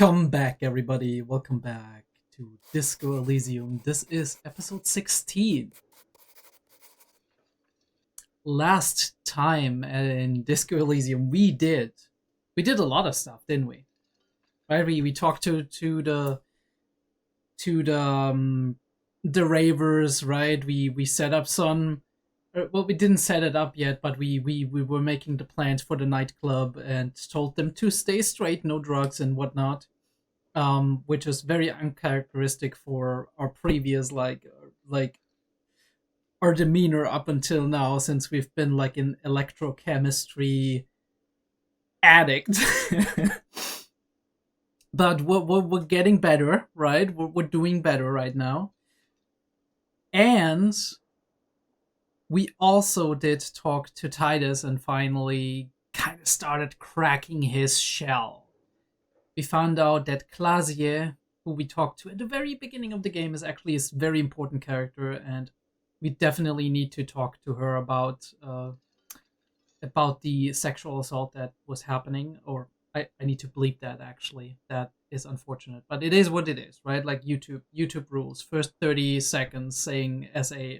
Welcome back, everybody. Welcome back to Disco Elysium. This is episode 16. Last time in Disco Elysium, we did a lot of stuff, didn't we? Right? We talked to the ravers, right? We set up some. Well, we didn't set it up yet, but we were making the plans for the nightclub and told them to stay straight, no drugs and whatnot. Which is very uncharacteristic for our previous like our demeanor up until now, since we've been like an electrochemistry addict. But we're getting better, right? We're doing better right now, and we also did talk to Titus and finally kind of started cracking his shell. We found out that Klaasje, who we talked to at the very beginning of the game, is actually a very important character, and we definitely need to talk to her about the sexual assault that was happening. Or I need to bleep that, actually. That is unfortunate, but it is what it is, right? Like YouTube rules. First 30 seconds saying SA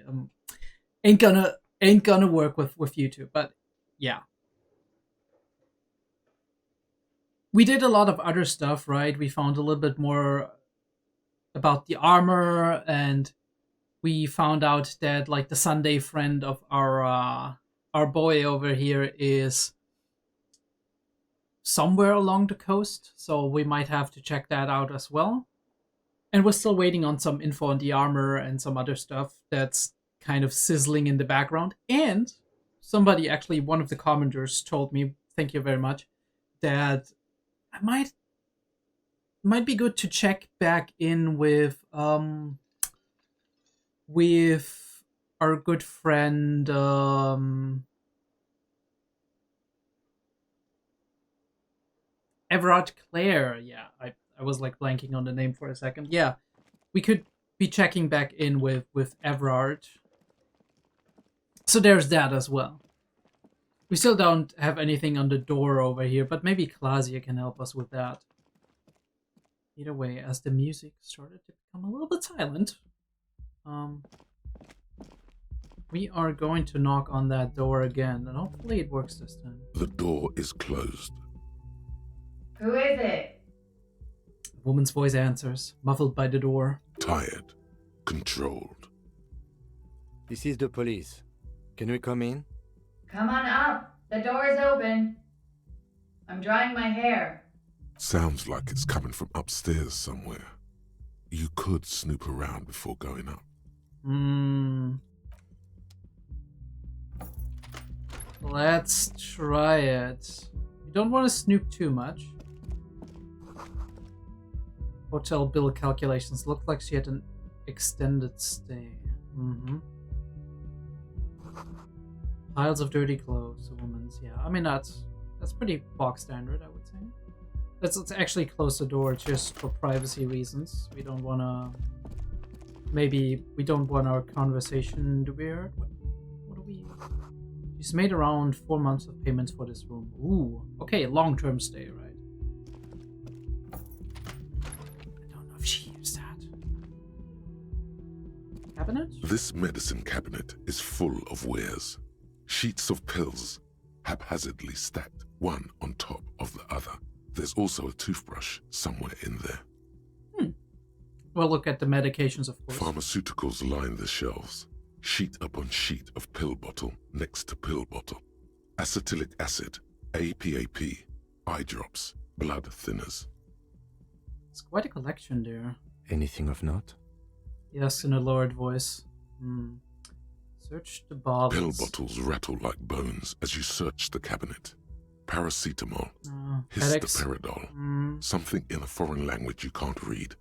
ain't gonna work with YouTube. But yeah, we did a lot of other stuff, right? We found a little bit more about the armor, and we found out that like the Sunday friend of our boy over here is somewhere along the coast, so we might have to check that out as well. And we're still waiting on some info on the armor and some other stuff that's kind of sizzling in the background. And somebody, actually one of the commenters, told me, thank you very much, that I might be good to check back in with our good friend Everard Clare. Yeah, I was like blanking on the name for a second. Yeah, we could be checking back in with Everard. So there's that as well. We still don't have anything on the door over here, but maybe Klaasje can help us with that. Either way, as the music started to become a little bit silent, we are going to knock on that door again, and hopefully it works this time. The door is closed. Who is it? A woman's voice answers, muffled by the door. Tired. Controlled. This is the police. Can we come in? Come on up. The door is open. I'm drying my hair. Sounds like it's coming from upstairs somewhere. You could snoop around before going up. Let's try it. You don't want to snoop too much. Hotel bill calculations. Looked like she had an extended stay. Piles of dirty clothes, a woman's. Yeah, I mean that's pretty bog standard, I would say. Let's actually close the door just for privacy reasons. We don't want to. Maybe we don't want our conversation to be heard. What do we? She's made around 4 months of payments for this room. Ooh, okay, long-term stay, right? I don't know if she hears that. Cabinet? This medicine cabinet is full of wares. Sheets of pills, haphazardly stacked, one on top of the other. There's also a toothbrush somewhere in there. Well, look at the medications, of course. Pharmaceuticals line the shelves. Sheet upon sheet of pill bottle next to pill bottle. Acetylic acid, APAP, eye drops, blood thinners. It's quite a collection there. Anything of note? Yes, in a lowered voice. Search the bottles. Pill bottles rattle like bones as you search the cabinet. Paracetamol, headaches. histoparidol, something in a foreign language you can't read.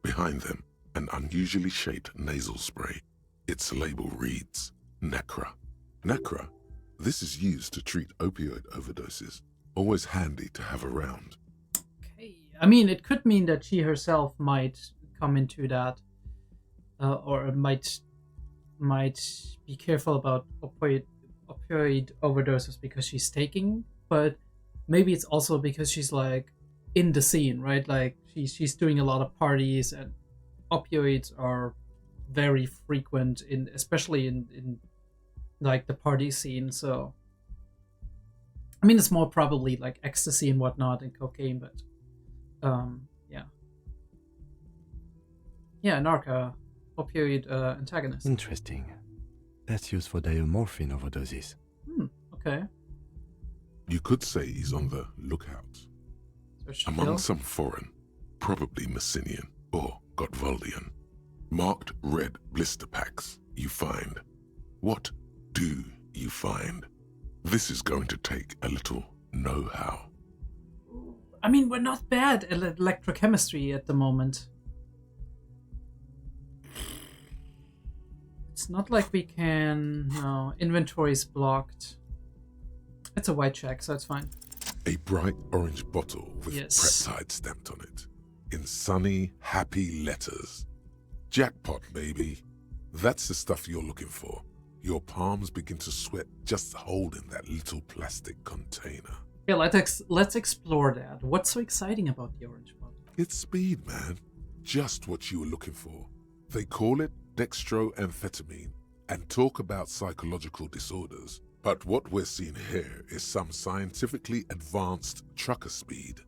Behind them, an unusually shaped nasal spray. Its label reads, Nacra. Nacra, this is used to treat opioid overdoses. Always handy to have around. Okay. I mean, it could mean that she herself might come into that, or might be careful about opioid overdoses because she's taking, but maybe it's also because she's like, in the scene, right? Like she's doing a lot of parties, and opioids are very frequent in, especially in like the party scene. So I mean, it's more probably like ecstasy and whatnot and cocaine, but yeah, narca, opioid antagonist. Interesting. That's used for diamorphine overdoses. Okay. You could say he's on the lookout. Among some foreign, probably Messinian or Gotwaldian, marked red blister packs you find. What do you find? This is going to take a little know-how. I mean, we're not bad at electrochemistry at the moment. It's not like we can... No, inventory's blocked. It's a white check, so it's fine. A bright orange bottle with Yes. peptide stamped on it, in sunny, happy letters. Jackpot, baby. That's the stuff you're looking for. Your palms begin to sweat just holding that little plastic container. Yeah, let's explore that. What's so exciting about the orange bottle? It's speed, man. Just what you were looking for. They call it dextroamphetamine and talk about psychological disorders. But what we're seeing here is some scientifically advanced trucker speed.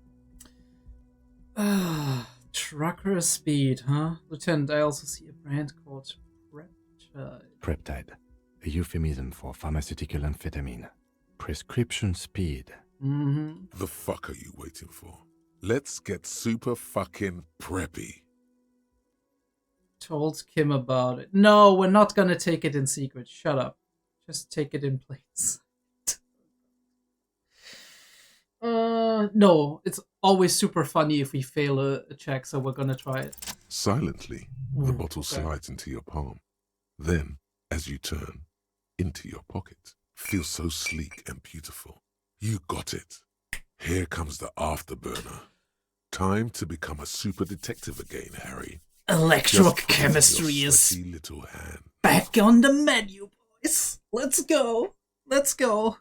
Trucker speed, huh? Lieutenant, I also see a brand called Preptide. Preptide, a euphemism for pharmaceutical amphetamine. Prescription speed. Mm-hmm. The fuck are you waiting for? Let's get super fucking preppy. Told Kim about it. No, we're not gonna take it in secret. Shut up. Just take it in plain sight. No, it's always super funny if we fail a check, so we're gonna try it. Silently, the bottle okay. slides into your palm. Then, as you turn, into your pocket. Feels so sleek and beautiful. You got it. Here comes the afterburner. Time to become a super detective again, Harry. Electrochemistry is sweaty little hand. back on the menu, boys. Let's go. Let's go.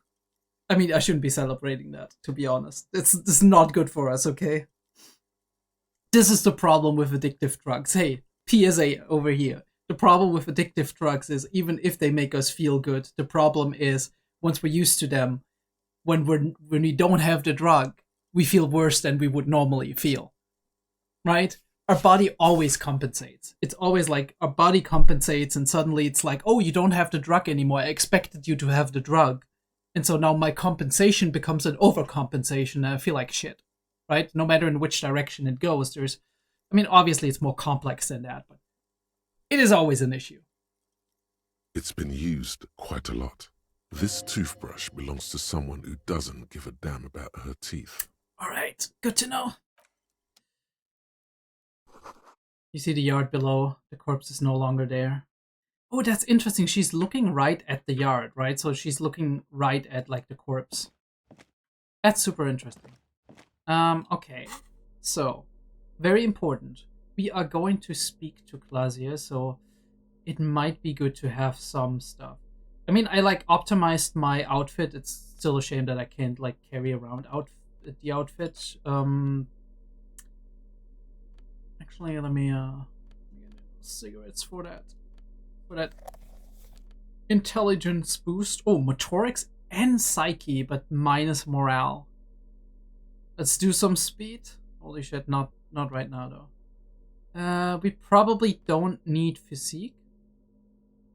I mean, I shouldn't be celebrating that, to be honest. This is not good for us, okay? This is the problem with addictive drugs. Hey, PSA over here. The problem with addictive drugs is even if they make us feel good, the problem is once we're used to them, when we don't have the drug, we feel worse than we would normally feel. Right? Our body always compensates. It's always like our body compensates and suddenly it's like, oh, you don't have the drug anymore. I expected you to have the drug. And so now my compensation becomes an overcompensation and I feel like shit. Right? No matter in which direction it goes, obviously it's more complex than that, but it is always an issue. It's been used quite a lot. This toothbrush belongs to someone who doesn't give a damn about her teeth. All right, good to know. You see the yard below. The corpse is no longer there. Oh, that's interesting. She's looking right at the yard, right? So she's looking right at like the corpse. That's super interesting. Okay. So, very important. We are going to speak to Klaasje, so it might be good to have some stuff. I mean, I like optimized my outfit. It's still a shame that I can't like carry around the outfit. Actually, let me get cigarettes for that intelligence boost. Oh, motorics and psyche, but minus morale. Let's do some speed. Holy shit, not right now though. We probably don't need physique.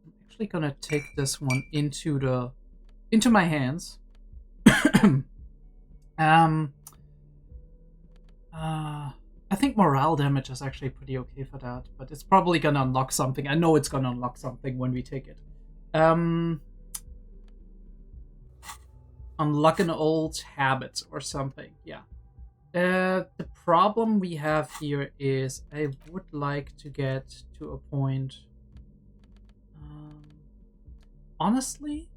I'm actually gonna take this one into my hands. I think morale damage is actually pretty okay for that, but it's probably gonna unlock something. I know it's gonna unlock something when we take it. Unlock an old habit or something, yeah. The problem we have here is I would like to get to a point... honestly,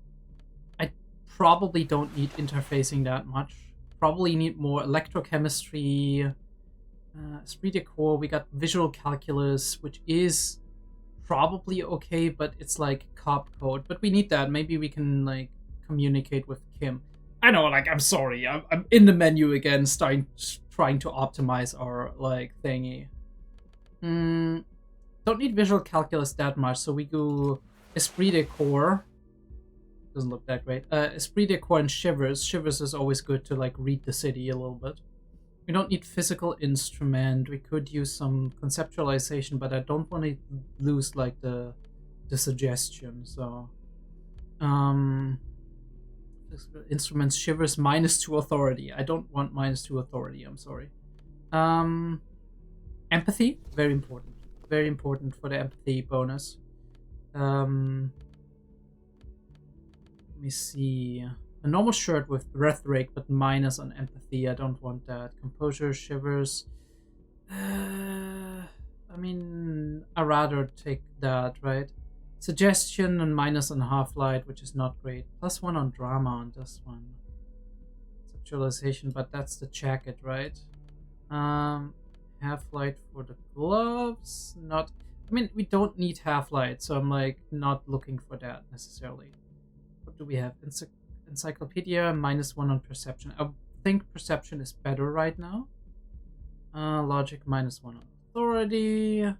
I probably don't need interfacing that much. Probably need more electrochemistry, esprit de corps. We got visual calculus, which is probably okay, but it's like cop code. But we need that. Maybe we can like communicate with Kim. I know, like, I'm sorry. I'm in the menu again, trying trying to optimize our like thingy. Don't need visual calculus that much, so we go Esprit de Corps. Doesn't look that great. Esprit de Corps and Shivers. Shivers is always good to like read the city a little bit. We don't need physical instrument. We could use some conceptualization, but I don't want to lose like the suggestion. So, instruments, Shivers, -2 authority. I don't want -2 authority. I'm sorry. Empathy, very important. Very important for the empathy bonus. Let me see. A normal shirt with rhetoric, but minus on empathy. I don't want that. Composure, Shivers. I mean, I'd rather take that, right? Suggestion and minus on half-light, which is not great. +1 on drama on this one. Sexualization, but that's the jacket, right? Half-light for the gloves. Not. I mean, we don't need half-light, so I'm like not looking for that necessarily. What do we have? Encyclopedia, -1 on perception. I think perception is better right now. Logic, -1 on authority.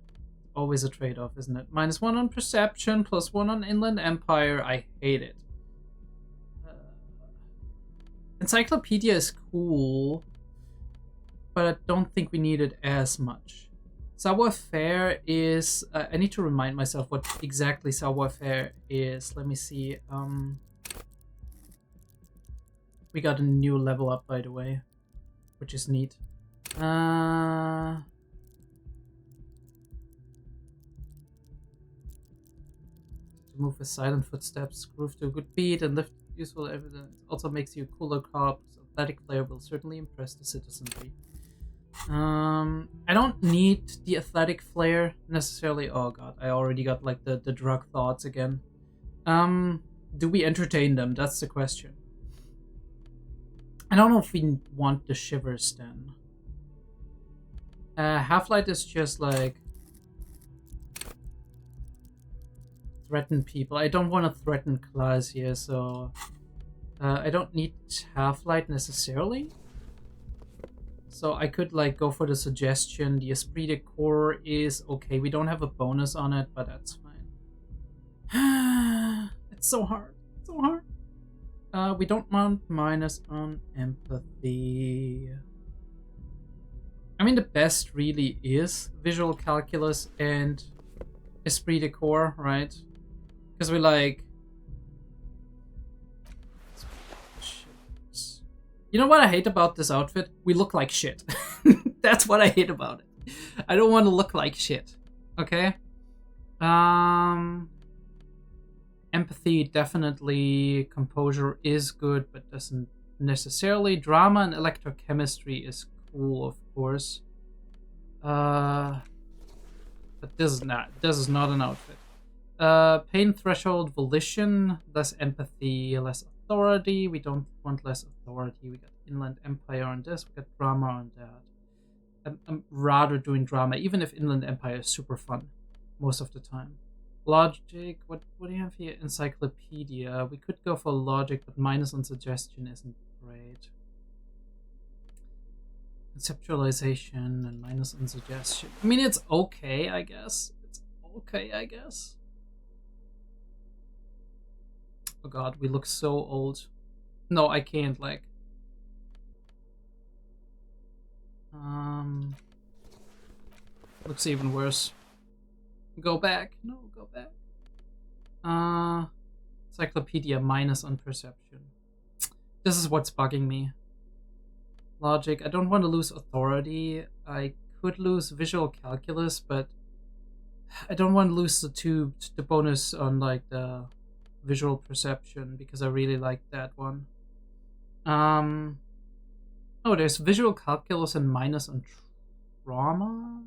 Always a trade-off, isn't it? -1 on perception, +1 on Inland Empire. I hate it. Encyclopedia is cool, but I don't think we need it as much. Savoir-faire is... I need to remind myself what exactly savoir-faire is. Let me see. We got a new level up, by the way, which is neat. To move with silent footsteps, groove to a good beat, and lift useful evidence. Also makes you a cooler cop. So athletic flair will certainly impress the citizenry. I don't need the athletic flair necessarily. Oh god, I already got like the drug thoughts again. Do we entertain them? That's the question. I don't know if we want the Shivers then. Half-Light is just like threaten people. I don't want to threaten Klaasje, so I don't need Half-Light necessarily. So I could like go for the suggestion. The Esprit de Corps is okay. We don't have a bonus on it, but that's fine. It's so hard. It's so hard. We don't want minus on empathy. I mean, the best really is visual calculus and Esprit de Corps, right? Because we like... You know what I hate about this outfit? We look like shit. That's what I hate about it. I don't want to look like shit. Okay? Empathy, definitely. Composure is good, but doesn't necessarily. Drama and electrochemistry is cool, of course. But this is not an outfit. Pain threshold, volition, less empathy, less authority. We don't want less authority. We got Inland Empire on this. We got drama on that. I'm rather doing drama, even if Inland Empire is super fun most of the time. Logic, what do you have here? Encyclopedia. We could go for logic, but minus on suggestion isn't great. Conceptualization and minus on suggestion. I mean, it's okay, I guess. It's okay, I guess. Oh god, we look so old. No, I can't, like... Looks even worse. Go back. No, go back. Encyclopedia, minus on perception. This is what's bugging me. Logic. I don't want to lose authority. I could lose visual calculus, but I don't want to lose the bonus on like the visual perception because I really like that one. Oh, there's visual calculus and minus on trauma.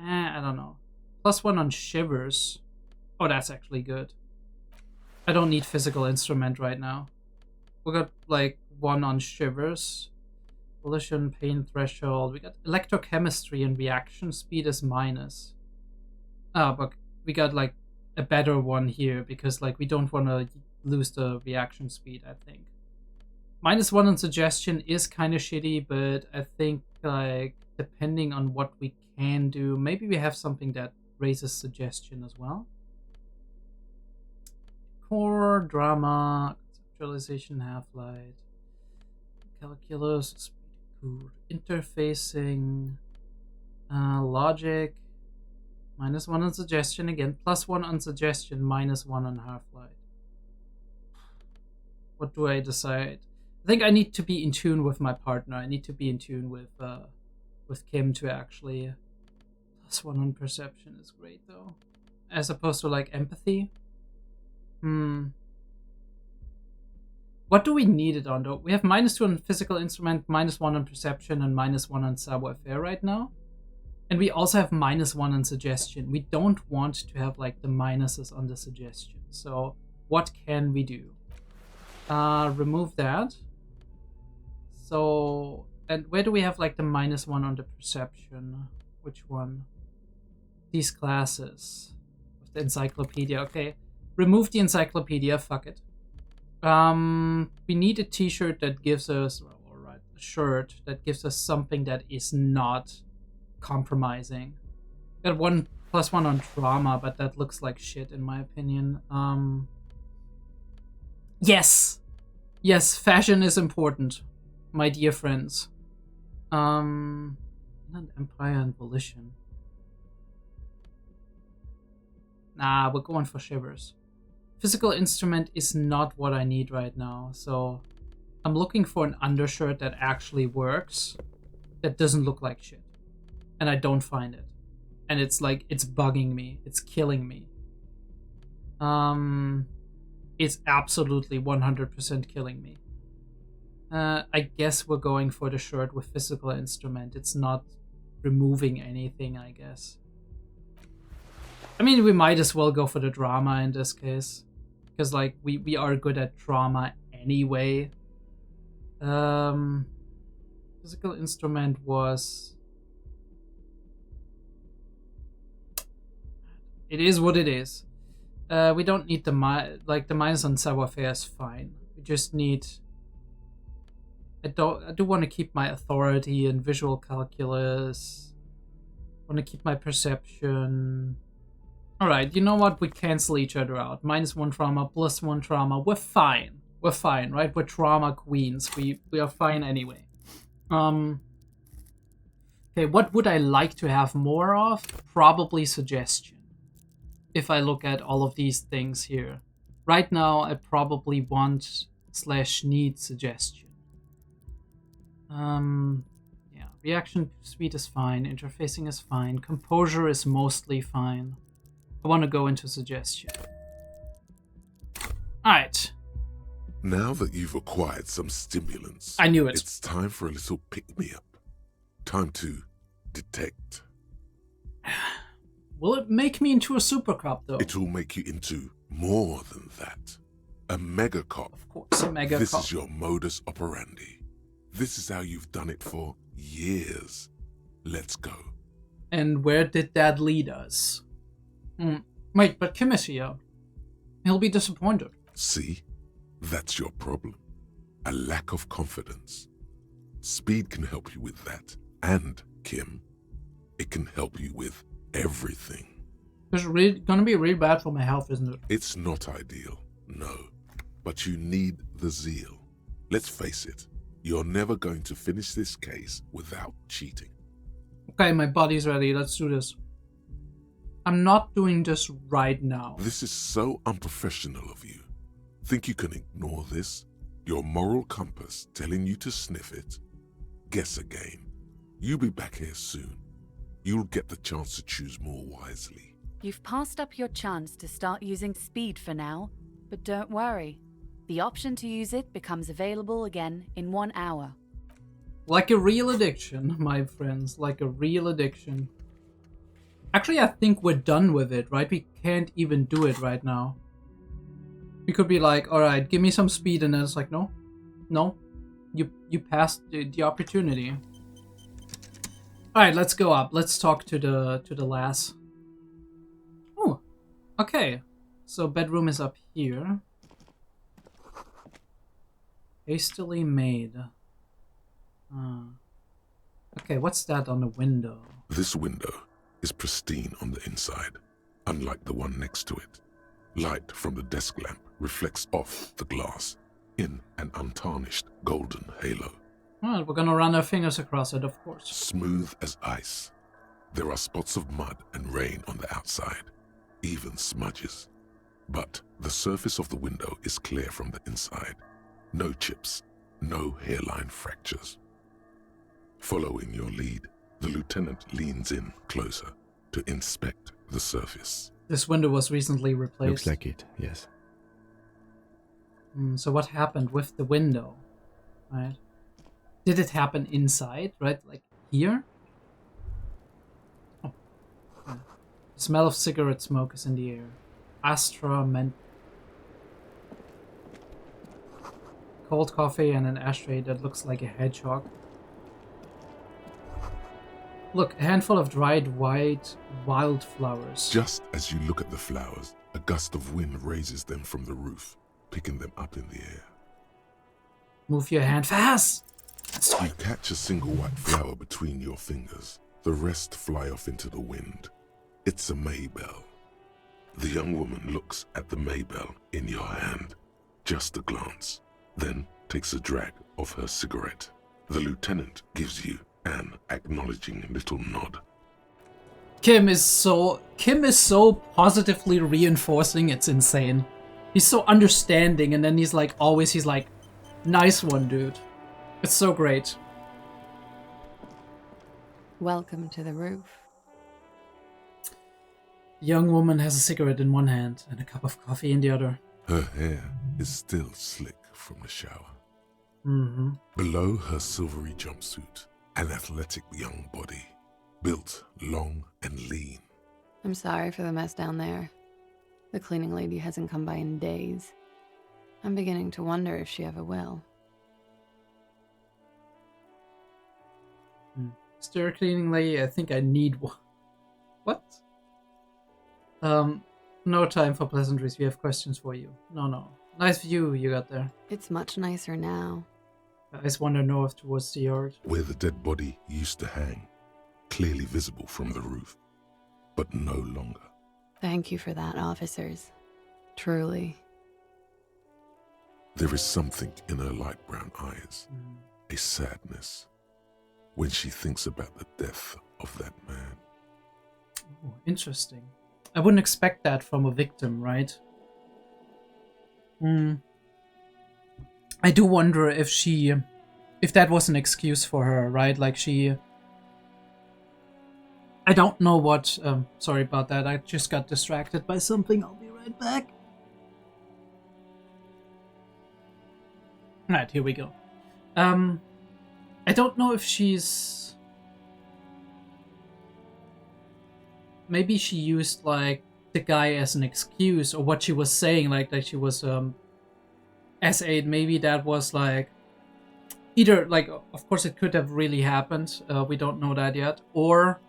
I don't know. +1 on shivers. Oh, that's actually good. I don't need physical instrument right now. We got like 1 on shivers. Volition, pain threshold. We got electrochemistry and reaction speed is minus. But we got like a better one here because like we don't want to lose the reaction speed, I think. -1 on suggestion is kind of shitty, but I think, like, depending on what we can do, maybe we have something that raises suggestion as well. Core, drama, conceptualization, half-light, calculus, speed, interfacing, logic, -1 on suggestion again, +1 on suggestion, -1 on half-light. What do I decide? I think I need to be in tune with my partner. I need to be in tune with Kim to actually. +1 on perception is great though, as opposed to like empathy. What do we need it on though? We have -2 on physical instrument, -1 on perception, and -1 on savoir-faire right now. And we also have -1 on suggestion. We don't want to have like the minuses on the suggestion. So what can we do? Remove that. So, and where do we have like the -1 on the perception? Which one? These classes. With the encyclopedia. Okay. Remove the encyclopedia. Fuck it. We need a t-shirt that gives us, alright, a shirt that gives us something that is not compromising. Got +1 on drama, but that looks like shit in my opinion. Yes! Yes, fashion is important, my dear friends. Not Empire and Volition. Nah, we're going for shivers. Physical instrument is not what I need right now, so I'm looking for an undershirt that actually works, that doesn't look like shit. And I don't find it. And it's like, it's bugging me. It's killing me. It's absolutely 100% killing me. I guess we're going for the shirt with physical instrument. It's not removing anything, I guess. I mean, we might as well go for the drama in this case. Because, like, we are good at drama anyway. Physical instrument was... It is what it is. We don't need the minus on savoir-faire is fine. We just need... I do want to keep my authority and visual calculus. I want to keep my perception. Alright, you know what? We cancel each other out. -1 trauma, +1 trauma. We're fine. We're fine, right? We're trauma queens. We are fine anyway. Okay, what would I like to have more of? Probably suggestion. If I look at all of these things here. Right now, I probably want / need suggestion. Yeah, reaction speed is fine. Interfacing is fine. Composure is mostly fine. I want to go into suggestion. Alright. Now that you've acquired some stimulants, I knew it. It's time for a little pick-me-up. Time to detect. Will it make me into a Supercop, though? It will make you into more than that. A mega cop. Of course, a mega This cop. is your modus operandi. This is how you've done it for years. Let's go. And where did that lead us? Wait, but Kim is here. He'll be disappointed. See? That's your problem. A lack of confidence. Speed can help you with that. And, Kim, it can help you with everything. It's gonna be really bad for my health, isn't it? It's not ideal, no. But you need the zeal. Let's face it, you're never going to finish this case without cheating. Okay, my body's ready. Let's do this. I'm not doing this right now. This is so unprofessional of you. Think you can ignore this? Your moral compass telling you to sniff it? Guess again. You'll be back here soon. You'll get the chance to choose more wisely. You've passed up your chance to start using speed for now, but don't worry. The option to use it becomes available again in 1 hour. Like a real addiction, my friends. Like a real addiction. Actually, I think we're done with it, right? We can't even do it right now. We could be like, alright, give me some speed, and then it's like, no. No. You passed the opportunity. Alright, let's go up. Let's talk to the lass. Oh, okay. So bedroom is up here. Hastily made. Okay, what's that on the window? This window is pristine on the inside, unlike the one next to it. Light from the desk lamp reflects off the glass in an untarnished golden halo. Well, we're gonna run our fingers across it, of course. Smooth as ice. There are spots of mud and rain on the outside, even smudges. But the surface of the window is clear from the inside. No chips, no hairline fractures. Following your lead, the lieutenant leans in closer to inspect the surface. This window was recently replaced. Looks like it, yes. So what happened with the window, right? Did it happen inside, right? Like here? Oh. Yeah. The smell of cigarette smoke is in the air. Astra meant cold coffee and an ashtray that looks like a hedgehog. Look, a handful of dried white wildflowers. Just as you look at the flowers, a gust of wind raises them from the roof, picking them up in the air. Move your hand fast! You catch a single white flower between your fingers. The rest fly off into the wind. It's a maybell. The young woman looks at the maybell in your hand, just a glance, then takes a drag of her cigarette. The lieutenant gives you an acknowledging little nod. Kim is so positively reinforcing, it's insane. He's so understanding, and then he's like, nice one, dude. It's so great. Welcome to the roof. The young woman has a cigarette in one hand and a cup of coffee in the other. Her hair is still slick from the shower. Mm-hmm. Below her silvery jumpsuit, an athletic young body, built long and lean. I'm sorry for the mess down there. The cleaning lady hasn't come by in days. I'm beginning to wonder if she ever will. Stir cleaning lady, I think I need one. What? No time for pleasantries. We have questions for you. No. Nice view you got there. It's much nicer now. Eyes wander north towards the yard. Where the dead body used to hang, clearly visible from the roof, but no longer. Thank you for that, officers. Truly. There is something in her light brown eyes, a sadness, when she thinks about the death of that man. Oh, interesting. I wouldn't expect that from a victim, right? I do wonder if that was an excuse for her, right? Like I don't know what, sorry about that, I just got distracted by something, I'll be right back. Alright, here we go. I don't know if she's... Maybe she used, like, the guy as an excuse, or what she was saying, like she was, S8, maybe that was, like, either, like, of course it could have really happened, we don't know that yet, or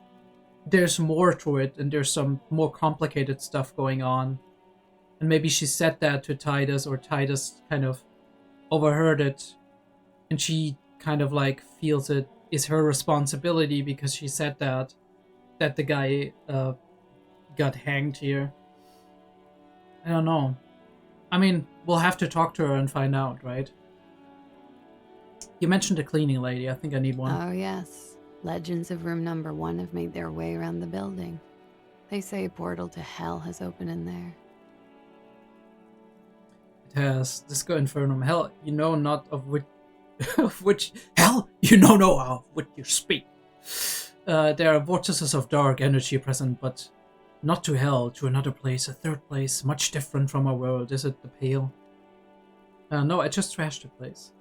there's more to it, and there's some more complicated stuff going on, and maybe she said that to Titus, or Titus kind of overheard it, and she kind of, like, feels it is her responsibility because she said that the guy got hanged here. I don't know. I mean, we'll have to talk to her and find out, right? You mentioned a cleaning lady. I think I need one. Oh, yes. Legends of room number 1 have made their way around the building. They say a portal to hell has opened in there. It has. Disco Infernum. Hell, you know not of which... of which... Hell, you know no of which you speak. There are vortices of dark energy present, but not to hell, to another place, a third place, much different from our world. Is it the Pale? No, I just trashed the place.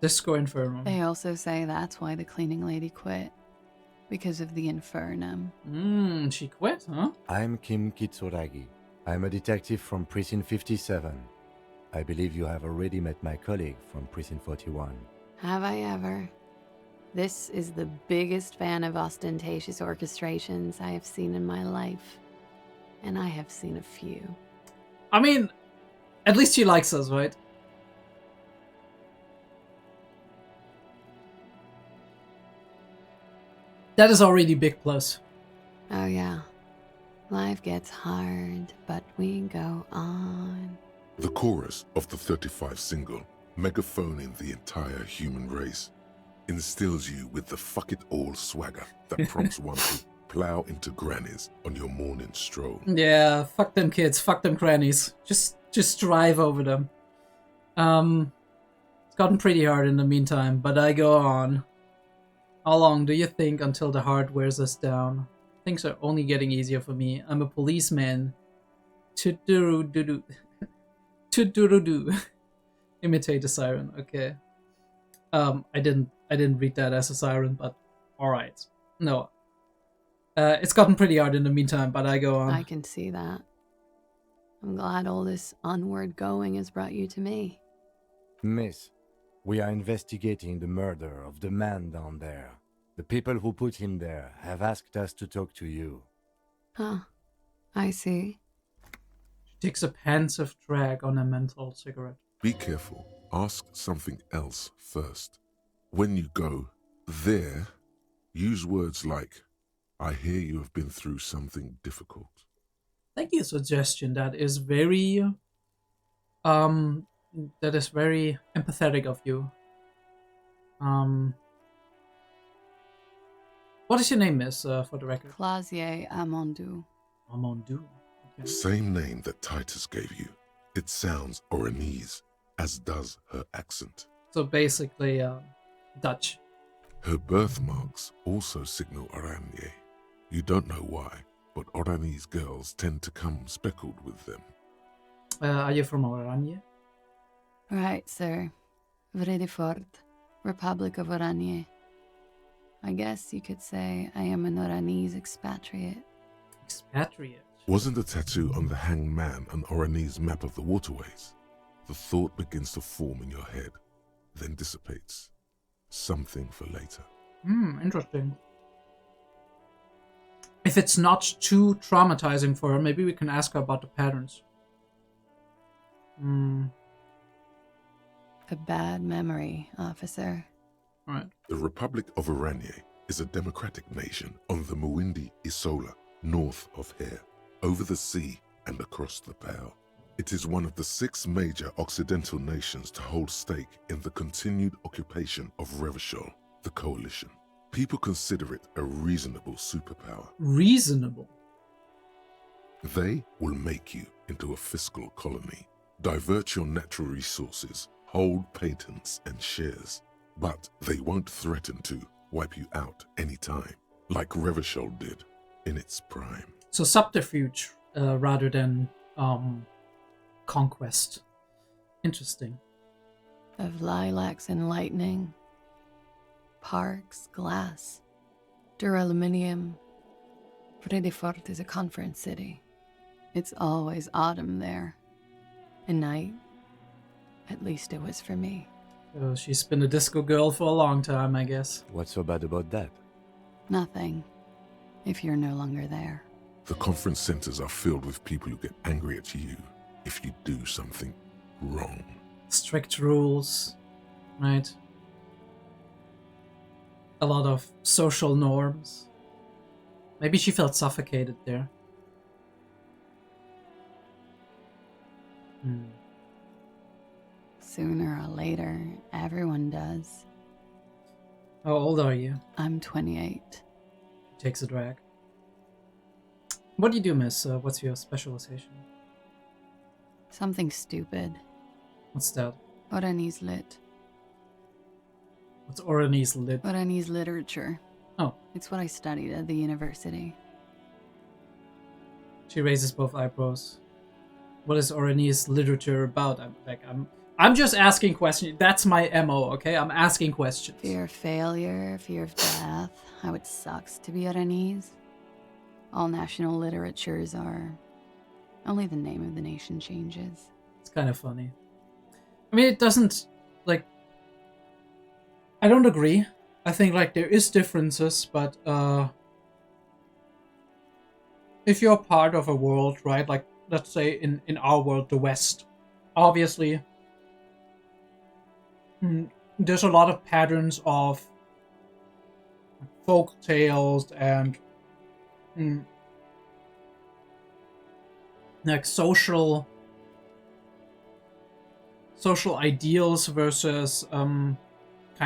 Disco Infernum. They also say that's why the cleaning lady quit. Because of the Infernum. She quit, huh? I'm Kim Kitsuragi. I'm a detective from Precinct 57. I believe you have already met my colleague from Precinct 41. Have I ever? This is the biggest fan of ostentatious orchestrations I have seen in my life. And I have seen a few. I mean, at least she likes us, right? That is already big plus. Oh, yeah. Life gets hard, but we go on. The chorus of the 35 single, megaphoning the entire human race, instills you with the fuck it all swagger that prompts one to plow into grannies on your morning stroll. Yeah, fuck them kids, fuck them grannies. Just drive over them. It's gotten pretty hard in the meantime, but I go on. How long do you think until the heart wears us down? Things are only getting easier for me. I'm a policeman. To-do-do-do. To-do-do-do. Imitate a siren, okay. I didn't read that as a siren, but alright. No. It's gotten pretty hard in the meantime, but I go on. I can see that. I'm glad all this onward going has brought you to me. Miss, we are investigating the murder of the man down there. The people who put him there have asked us to talk to you. Huh. I see. She takes a pensive drag on a menthol cigarette. Be careful. Ask something else first. When you go there, use words like, I hear you have been through something difficult. Thank you, suggestion. That is very empathetic of you. What is your name, miss, for the record? Klaasje Amondu. Amondu. Okay. Same name that Titus gave you. It sounds Oranese, as does her accent. So basically, Dutch. Her birthmarks also signal Oranje. You don't know why, but Oranese girls tend to come speckled with them. Are you from Oranje? Right, sir. Vredefort, Republic of Oranje. I guess you could say I am an Oranese expatriate. Expatriate. Wasn't the tattoo on the hanged man an Oranese map of the waterways? The thought begins to form in your head, then dissipates. Something for later. Interesting. If it's not too traumatizing for her, maybe we can ask her about the patterns. A bad memory, officer. Right. The Republic of Oranje is a democratic nation on the Muindi Isola, north of here, over the sea and across the Pale. It is one of the 6 major Occidental nations to hold stake in the continued occupation of Revachol, the coalition. People consider it a reasonable superpower. Reasonable. They will make you into a fiscal colony, divert your natural resources, hold patents and shares, but they won't threaten to wipe you out anytime, like Revachol did in its prime. So subterfuge rather than conquest. Interesting. Of lilacs and lightning. Parks, glass, duraluminium. Vredefort is a conference city. It's always autumn there. And night. At least it was for me. So she's been a disco girl for a long time, I guess. What's so bad about that? Nothing. If you're no longer there. The conference centers are filled with people who get angry at you if you do something wrong. Strict rules, right? A lot of social norms. Maybe she felt suffocated there. Sooner or later, everyone does. How old are you? I'm 28. Takes a drag. What do you do, miss? What's your specialization? Something stupid. What's that? Oranese lit. What's Oranese lit? Oranese literature. Oh. It's what I studied at the university. She raises both eyebrows. What is Oranese literature about? I'm just asking questions. That's my MO, okay? I'm asking questions. Fear of failure, fear of death, how it sucks to be Oranese. All national literatures are... Only the name of the nation changes. It's kind of funny. I mean, it doesn't, like... I don't agree. I think, like, there is differences, but, if you're part of a world, right, like, let's say in our world, the West, obviously, there's a lot of patterns of folk tales and like social ideals versus kind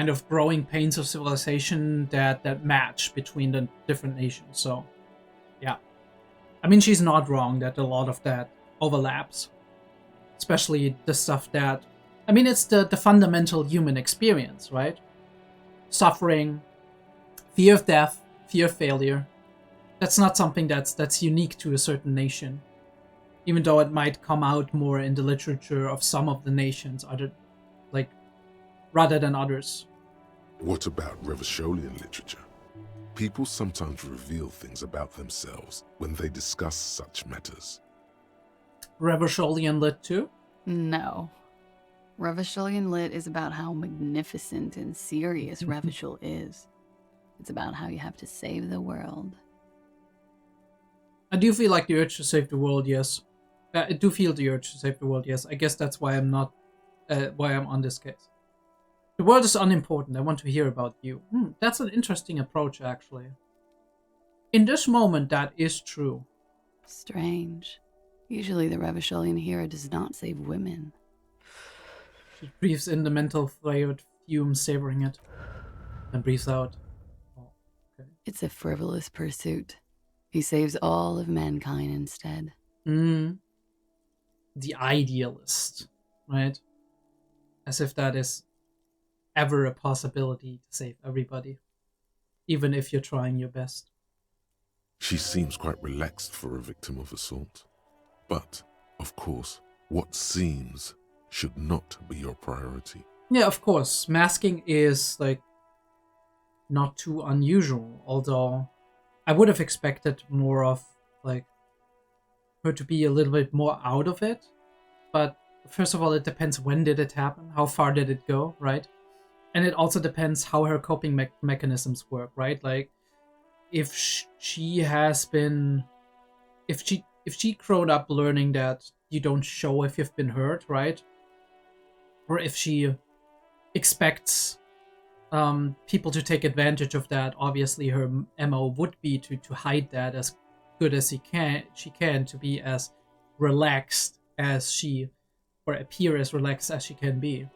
of growing pains of civilization that match between the different nations. So yeah, I mean, she's not wrong that a lot of that overlaps, especially the stuff that, I mean, it's the fundamental human experience, right? Suffering, fear of death, fear of failure. That's not something that's unique to a certain nation, even though it might come out more in the literature of some of the nations, rather than others. What about Revacholian literature? People sometimes reveal things about themselves when they discuss such matters. Revacholian lit too? No. Revacholian lit is about how magnificent and serious Revachol is. It's about how you have to save the world. I do feel like the urge to save the world, yes. I do feel the urge to save the world, yes. I guess that's why I'm on this case. The world is unimportant. I want to hear about you. That's an interesting approach, actually. In this moment, that is true. Strange. Usually the Revacholian hero does not save women. She breathes in the mental flavored fume, savoring it, and breathes out. Oh, okay. It's a frivolous pursuit. He saves all of mankind instead. The idealist, right? As if that is ever a possibility to save everybody, even if you're trying your best. She seems quite relaxed for a victim of assault. But, of course, what seems should not be your priority. Yeah, of course. Masking is, not too unusual, although I would have expected more of, her to be a little bit more out of it. But, first of all, it depends when did it happen, how far did it go, right? And it also depends how her coping mechanisms work, right? Like, if she has been... If she grown up learning that you don't show if you've been hurt, right? Or if she expects people to take advantage of that, obviously her MO would be to hide that as good as she can, to be as relaxed as or appear as relaxed as she can be.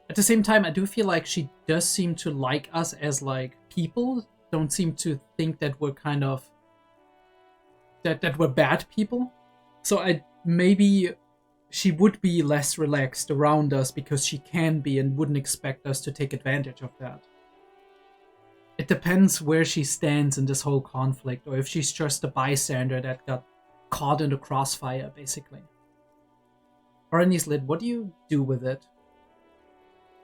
At the same time, I do feel like she does seem to like us as people, don't seem to think that we're kind of that we're bad people. So maybe she would be less relaxed around us because she can be and wouldn't expect us to take advantage of that. It depends where she stands in this whole conflict, or if she's just a bystander that got caught in the crossfire, basically. Lit, what do you do with it?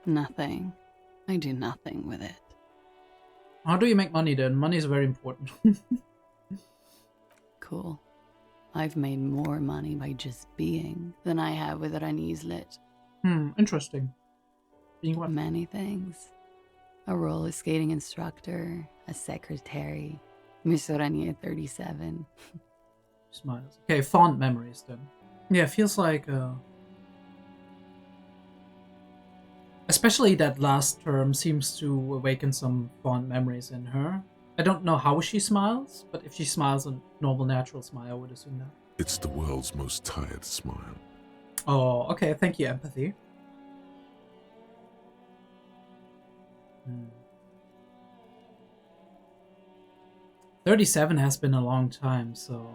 Nothing. I do nothing with it. How do you make money then? Money is very important. Cool. I've made more money by just being than I have with Lit. Interesting. Being what? Many things. A roller skating instructor, a secretary, Miss 37. Smiles. Okay, fond memories then. Yeah, it feels like especially that last term seems to awaken some fond memories in her. I don't know how she smiles, but if she smiles a normal, natural smile, I would assume that. It's the world's most tired smile. Oh, okay, thank you, empathy. 37 has been a long time, so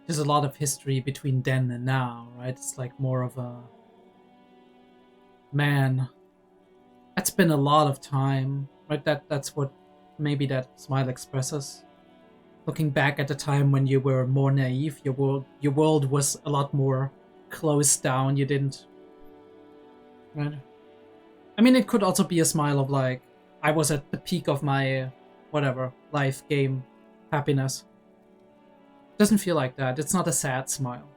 there's a lot of history between then and now, right? It's like more of a... Man, that's been a lot of time, right? That's what maybe that smile expresses. Looking back at the time when you were more naive, your world was a lot more closed down. You didn't, right? I mean, it could also be a smile of I was at the peak of my life, game, happiness. Doesn't feel like that. It's not a sad smile.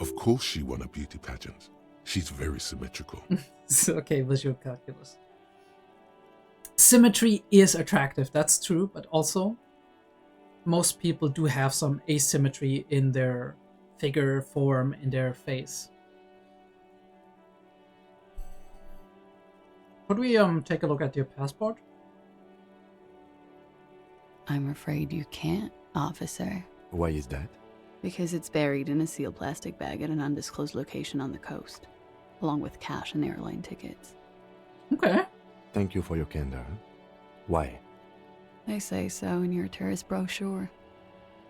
Of course she won a beauty pageant. She's very symmetrical. Okay, visual calculus. Symmetry is attractive, that's true, but also most people do have some asymmetry in their figure, form, in their face. Could we take a look at your passport? I'm afraid you can't, officer. Why is that? Because it's buried in a sealed plastic bag at an undisclosed location on the coast, along with cash and airline tickets. Okay. Thank you for your candor. Why? They say so in your tourist brochure.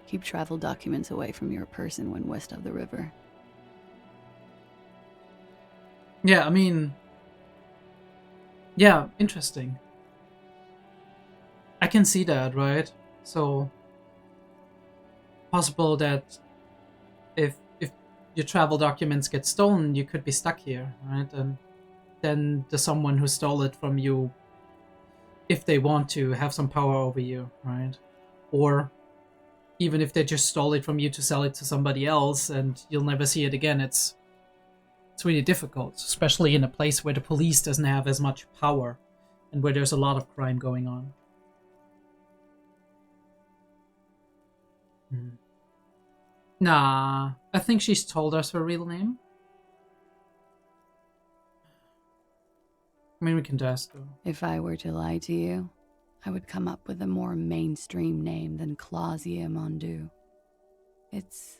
Keep travel documents away from your person when west of the river. Yeah, I mean... Yeah, interesting. I can see that, right? So... Possible that if your travel documents get stolen, you could be stuck here, right? And then there's someone who stole it from you, if they want to, have some power over you, right? Or even if they just stole it from you to sell it to somebody else and you'll never see it again, it's really difficult, especially in a place where the police doesn't have as much power and where there's a lot of crime going on. Nah, I think she's told us her real name. I mean, we can test though. If I were to lie to you, I would come up with a more mainstream name than Klaasje Mondu. It's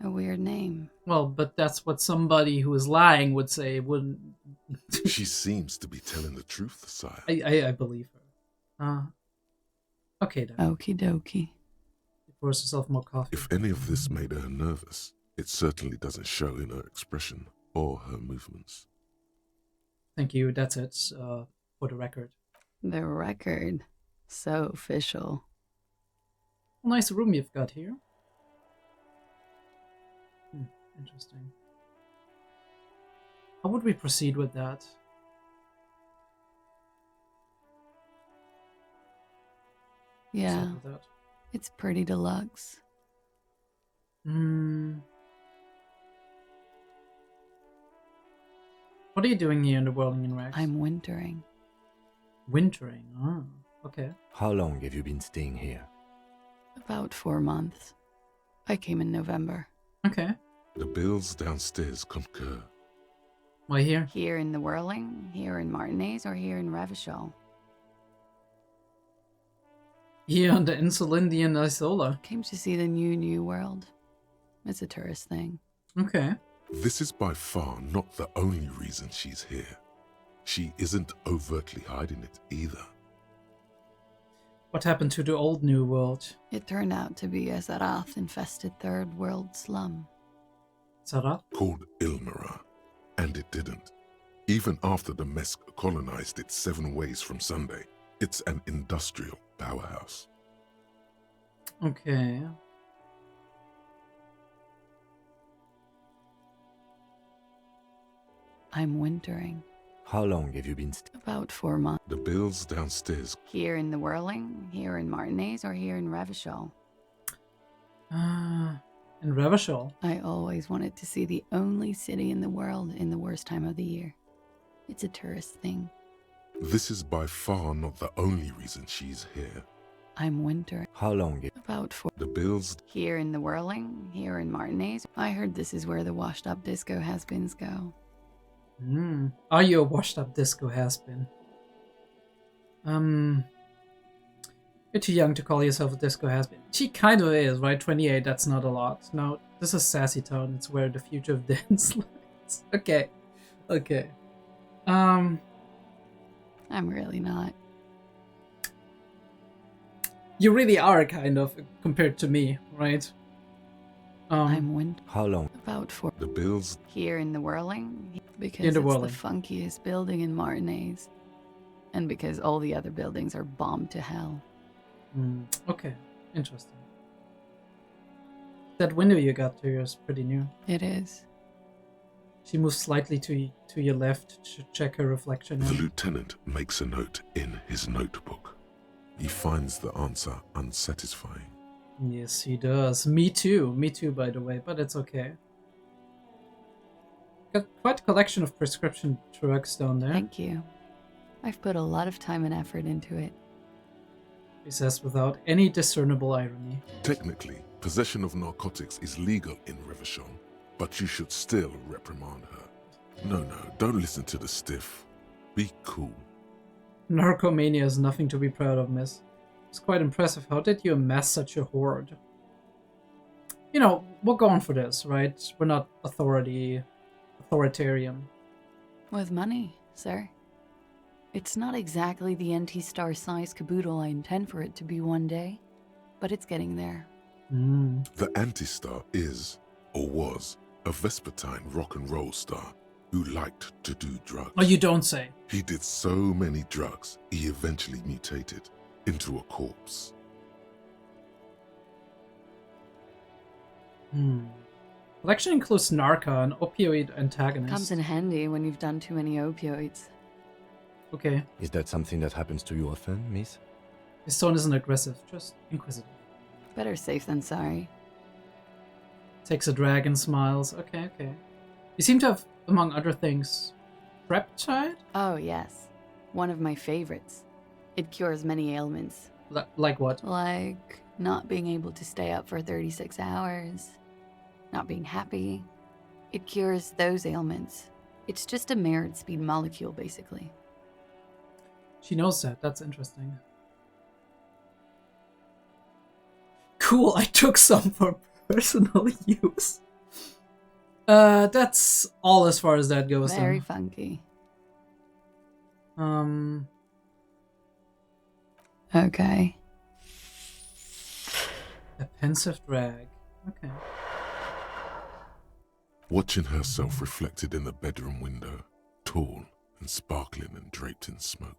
a weird name. Well, but that's what somebody who is lying would say, wouldn't... She seems to be telling the truth, sire. I believe her. Okay then. Okie dokie. Pours herself more coffee. If any of this made her nervous, it certainly doesn't show in her expression or her movements. Thank you, that's it, for the record. The record. So official. Nice room you've got here. Interesting. How would we proceed with that? Yeah, Proceed with that? it's pretty deluxe. What are you doing here in the Whirling in Rags? I'm wintering. Wintering. Oh, okay. How long have you been staying here? About 4 months. I came in November. Okay. The bills downstairs concur. Why here? Here in the Whirling, here in Martinez, or here in Revachol. Here on the Insulindian Isola. Came to see the new world. It's a tourist thing. Okay. This is by far not the only reason she's here. She isn't overtly hiding it either. What happened to the old New World? It turned out to be a Zarath-infested third world slum. Sarat? Called Ilmara. And it didn't. Even after the Mesk colonized it 7 ways from Sunday, it's an industrial powerhouse. Okay. I'm wintering. How long have you been About 4 months. The bills downstairs. Here in the Whirling, here in Martinez, or here in Revachol. In Revachol. I always wanted to see the only city in the world in the worst time of the year. It's a tourist thing. This is by far not the only reason she's here. I'm wintering. How long? About 4. The bills. Here in the Whirling, here in Martinez. I heard this is where the washed-up disco has-beens go. Are you a washed-up disco has-been? You're too young to call yourself a disco has-been. She kind of is, right? 28, that's not a lot. No, this is Sassy Town. It's where the future of dance lies. Okay. Okay. I'm really not. You really are, kind of, compared to me, right? I'm wintering. How long? About 4. The bills. Here in the Whirling, because In the it's Whirling. the funkiest building in Martinez. And because all the other buildings are bombed to hell. Okay, interesting. That window you got to is pretty new. It is. She She moves slightly to your left to check her reflection. The lieutenant makes a note in his notebook. He finds the answer unsatisfying. Yes, he does. Me too, by the way, but it's okay. Got quite a collection of prescription drugs down there. Thank you. I've put a lot of time and effort into it. He says without any discernible irony. Technically, possession of narcotics is legal in Revachol, but you should still reprimand her. No, don't listen to the stiff. Be cool. Narcomania is nothing to be proud of, miss. It's quite impressive. How did you amass such a hoard? You know, we're going for this, right? We're not authoritarian. With money, sir. It's not exactly the NT-star size caboodle I intend for it to be one day, but it's getting there. The Anti-Star is, or was, a Vespertine rock and roll star who liked to do drugs. Oh, you don't say. He did so many drugs, he eventually mutated into a corpse. Collection includes Narca, an opioid antagonist. Comes in handy when you've done too many opioids. Okay. Is that something that happens to you often, miss? His tone isn't aggressive, just inquisitive. Better safe than sorry. Takes a drag and smiles. Okay, okay. You seem to have, among other things, Preptide? Oh, yes. One of my favorites. It cures many ailments. Like what? Like not being able to stay up for 36 hours, not being happy. It cures those ailments. It's just a merit speed molecule, basically. She knows that. That's interesting. Cool, I took some for personal use. That's all as far as that goes. Very funky. Okay. A pensive drag. Okay. Watching herself reflected in the bedroom window, tall and sparkling and draped in smoke.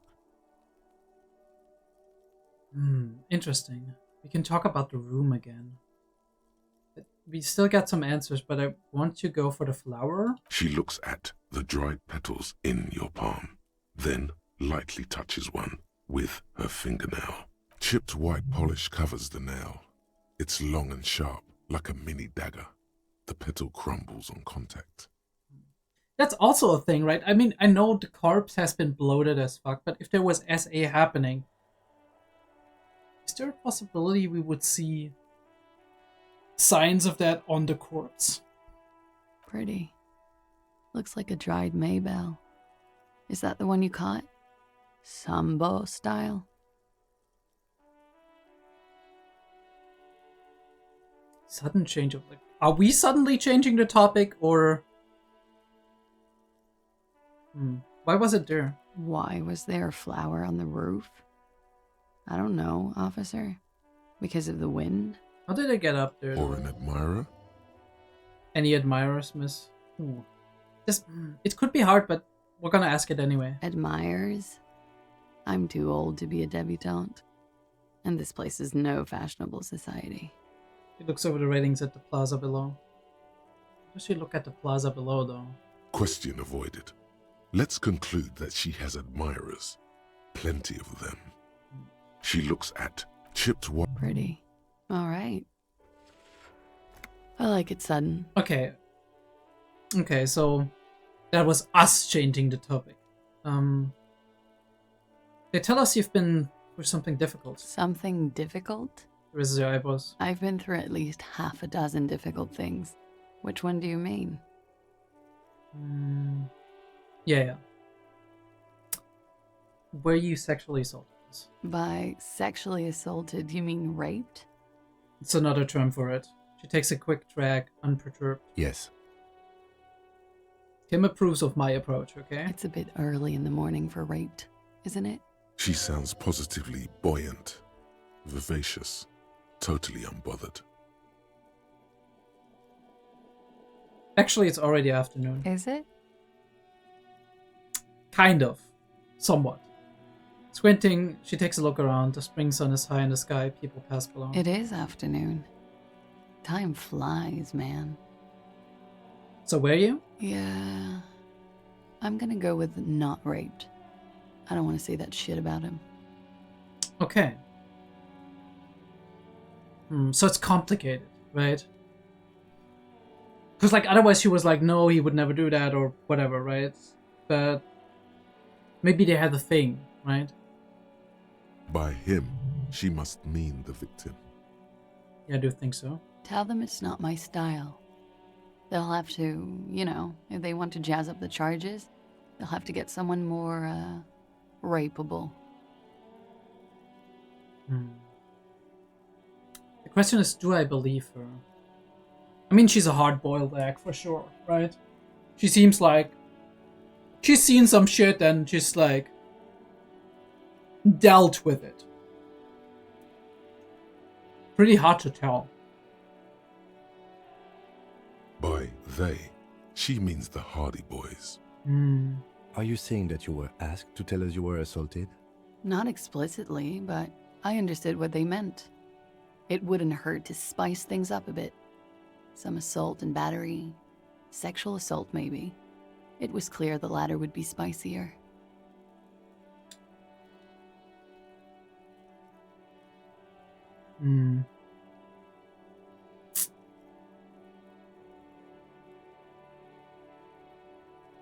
Interesting. We can talk about the room again. We still got some answers, but I want to go for the flower. She looks at the dried petals in your palm, then lightly touches one with her fingernail. Chipped white polish covers the nail. It's long and sharp, like a mini dagger. The petal crumbles on contact. That's also a thing, right? I mean, I know the corpse has been bloated as fuck, but if there was SA happening, is there a possibility we would see signs of that on the corpse? Pretty. Looks like a dried maybell. Is that the one you caught? Sambo style? Sudden change of, like, are we suddenly changing the topic, or why was it there? Why was there a flower on the roof? I don't know, officer. Because of the wind? How did it get up there? Or an admirer? Any admirers, miss? It could be hard, but we're gonna ask it anyway. Admires? I'm too old to be a debutante. And this place is no fashionable society. She looks over the ratings at the plaza below. Does she look at the plaza below, though? Question avoided. Let's conclude that she has admirers. Plenty of them. She looks at chipped white. Pretty. All right. I like it sudden. Okay. Okay, so that was us changing the topic. They tell us you've been through something difficult. Something difficult? Raises your eyebrows. I've been through at least half a dozen difficult things. Which one do you mean? Yeah. Were you sexually assaulted? By sexually assaulted, you mean raped? It's another term for it. She takes a quick drag, unperturbed. Yes. Kim approves of my approach, okay? It's a bit early in the morning for raped, isn't it? She sounds positively buoyant, vivacious, totally unbothered. Actually, it's already afternoon. Is it? Kind of. Somewhat. Squinting, she takes a look around. The spring sun is high in the sky. People pass below. It is afternoon. Time flies, man. So were you? Yeah. I'm gonna go with not raped. I don't want to say that shit about him. Okay. So it's complicated, right? Because, like, otherwise she was like, no, he would never do that, or whatever, right? But maybe they had a thing, right? By him, she must mean the victim. Yeah, I do think so. Tell them it's not my style. They'll have to, if they want to jazz up the charges, they'll have to get someone more, rapeable. question is, do I believe her? I mean, she's a hard-boiled egg for sure, right? She seems like she's seen some shit and just like dealt with it. Pretty hard to tell. By they, she means the Hardy Boys. Are you saying that you were asked to tell us you were assaulted? Not explicitly, but I understood what they meant. It wouldn't hurt to spice things up a bit. Some assault and battery. Sexual assault, maybe. It was clear the latter would be spicier.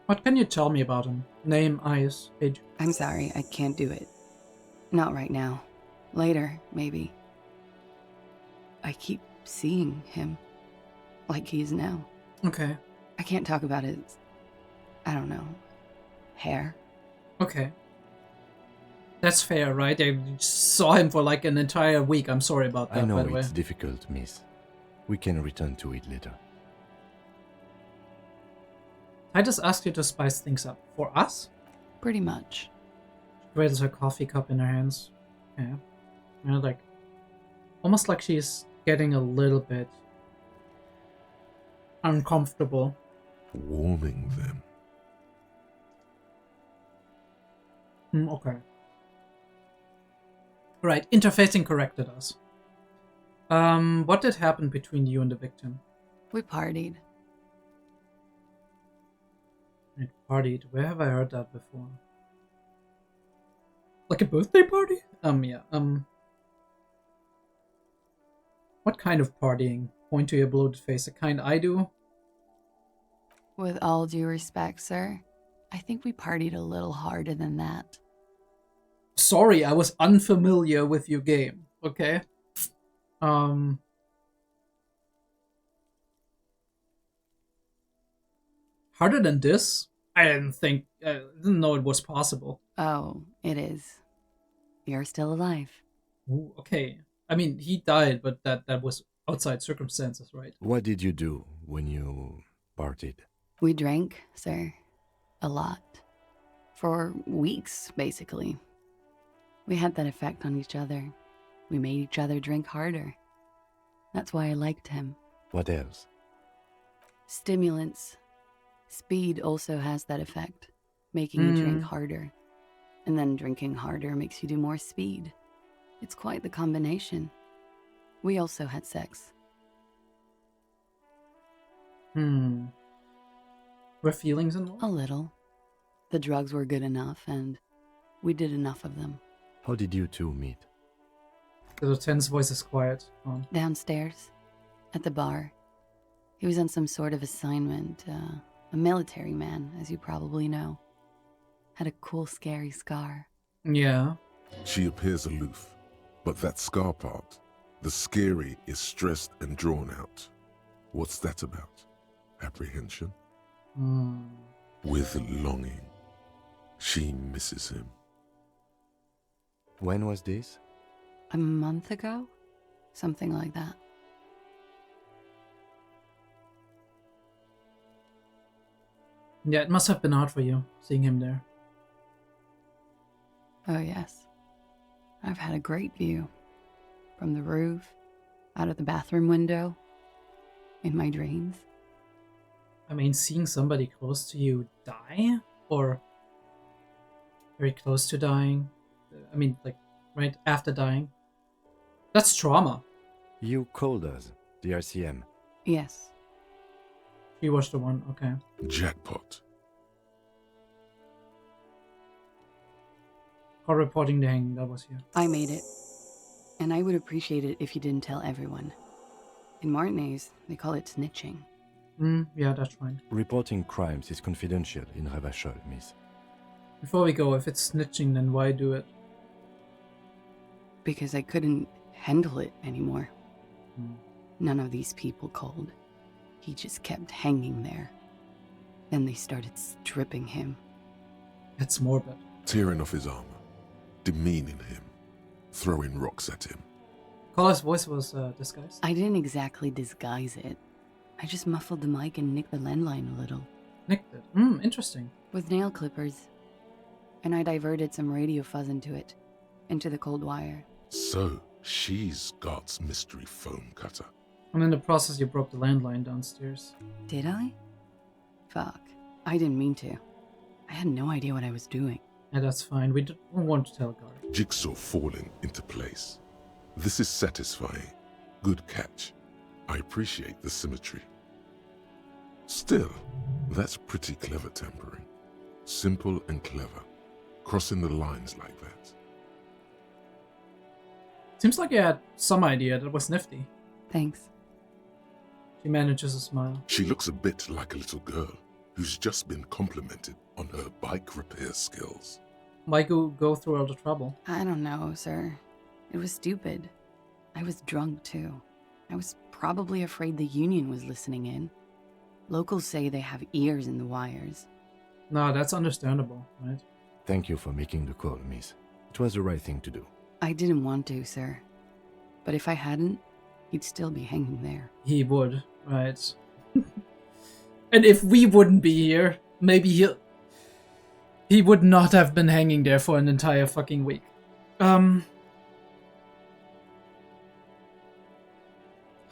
What can you tell me about him? Name, eyes, age? I'm sorry, I can't do it. Not right now. Later, maybe. I keep seeing him. Like he is now. Okay. I can't talk about his... I don't know. Hair. Okay. That's fair, right? I saw him for like an entire week. I'm sorry about that, I know by the way. it's difficult, miss. We can return to it later. I just asked you to spice things up. For us? Pretty much. She raises her coffee cup in her hands. Yeah. You know, like... almost like she's getting a little bit... uncomfortable. Warming them. Okay. Right, interfacing corrected us. What did happen between you and the victim? We partied. Right, partied. Where have I heard that before? Like a birthday party? Yeah. What kind of partying? Point to your bloated face. The kind I do? With all due respect, sir, I think we partied a little harder than that. Sorry, I was unfamiliar with your game. Okay? Harder than this? I didn't know it was possible. Oh, it is. You're still alive. Ooh, okay. I mean, he died, but that was outside circumstances, right? What did you do when you partied? We drank, sir. A lot. For weeks, basically. We had that effect on each other. We made each other drink harder. That's why I liked him. What else? Stimulants. Speed also has that effect, making you drink harder. And then drinking harder makes you do more speed. It's quite the combination. We also had sex. Were feelings involved? A little. The drugs were good enough, and we did enough of them. How did you two meet? The lieutenant's voice is quiet. Downstairs, at the bar. He was on some sort of assignment, a military man, as you probably know. Had a cool, scary scar. Yeah. She appears aloof, but that scar part, the scary, is stressed and drawn out. What's that about? Apprehension? With longing. She misses him. When was this? A month ago? Something like that. Yeah, it must have been hard for you, seeing him there. Oh, yes. I've had a great view. From the roof, out of the bathroom window, in my dreams. I mean, seeing somebody close to you die? Or very close to dying? I mean, like, right after dying? That's trauma. You called us, the RCM. Yes. She was the one, okay. Jackpot. Call reporting the hanging, that was here. I made it. And I would appreciate it if you didn't tell everyone. In Martinez, they call it snitching. Yeah, that's fine. Reporting crimes is confidential in Ravachol, miss. Before we go, if it's snitching, then why do it? Because I couldn't handle it anymore. None of these people called. He just kept hanging there. Then they started stripping him. It's morbid. Tearing off his armor. Demeaning him. Throwing rocks at him. Paula's voice was disguised. I didn't exactly disguise it. I just muffled the mic and nicked the landline a little. Nicked it. Interesting. With nail clippers. And I diverted some radio fuzz into the cold wire. So, she's God's mystery foam cutter. And in the process, you broke the landline downstairs. Did I? Fuck. I didn't mean to. I had no idea what I was doing. Yeah, that's fine. We don't want to tell Guard. Jigsaw falling into place. This is satisfying. Good catch. I appreciate the symmetry. Still, that's pretty clever tampering. Simple and clever. Crossing the lines like that. Seems like you had some idea. That was nifty. Thanks. She manages a smile. She looks a bit like a little girl who's just been complimented on her bike repair skills. Why go through all the trouble? I don't know, sir. It was stupid. I was drunk, too. I was probably afraid the union was listening in. Locals say they have ears in the wires. No, that's understandable, right? Thank you for making the call, miss. It was the right thing to do. I didn't want to, sir. But if I hadn't, he'd still be hanging there. He would, right? And if we wouldn't be here, maybe he would not have been hanging there for an entire fucking week.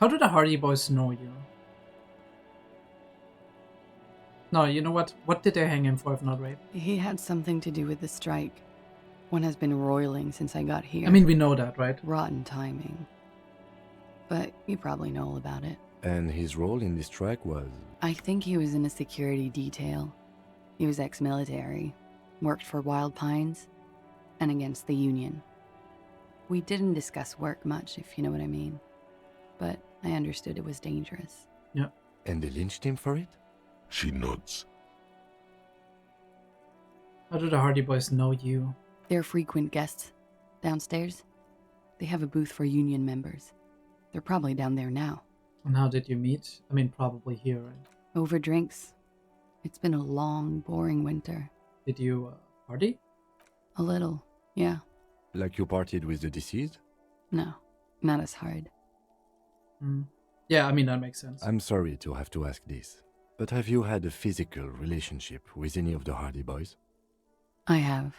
How do the Hardy Boys know you? No, you know what? What did they hang him for if not rape? He had something to do with the strike. One has been roiling since I got here. I mean, we know that, right? Rotten timing. But you probably know all about it. And his role in this strike was... I think he was in a security detail. He was ex-military, worked for Wild Pines, and against the Union. We didn't discuss work much, if you know what I mean. But I understood it was dangerous. Yeah. And they lynched him for it? She nods. How do the Hardy Boys know you? They're frequent guests. Downstairs, they have a booth for Union members. They're probably down there now. And how did you meet? I mean, probably here, right? Over drinks. It's been a long, boring winter. Did you party? A little, yeah. Like you partied with the deceased? No, not as hard. Yeah, I mean, that makes sense. I'm sorry to have to ask this, but have you had a physical relationship with any of the Hardy Boys? I have.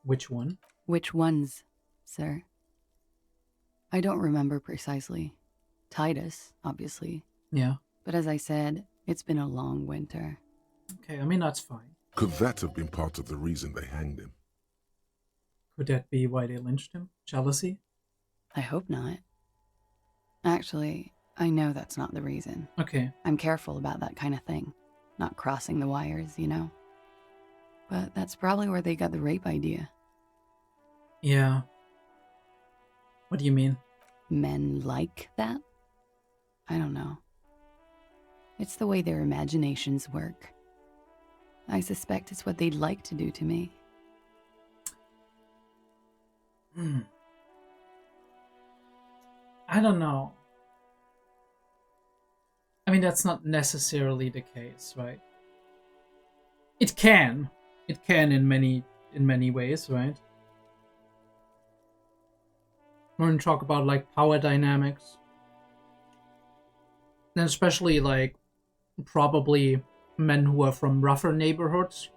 Which one? Which ones, sir? I don't remember precisely. Titus, obviously. Yeah. But as I said, it's been a long winter. Okay, I mean, that's fine. Could that have been part of the reason they hanged him? Could that be why they lynched him? Jealousy? I hope not. Actually, I know that's not the reason. Okay. I'm careful about that kind of thing. Not crossing the wires, you know? But that's probably where they got the rape idea. Yeah. What do you mean? Men like that? I don't know. It's the way their imaginations work. I suspect it's what they'd like to do to me. I don't know. I mean, that's not necessarily the case, right? It can. It can in many ways, right? We're gonna talk about like power dynamics. And especially like probably men who are from rougher neighborhoods.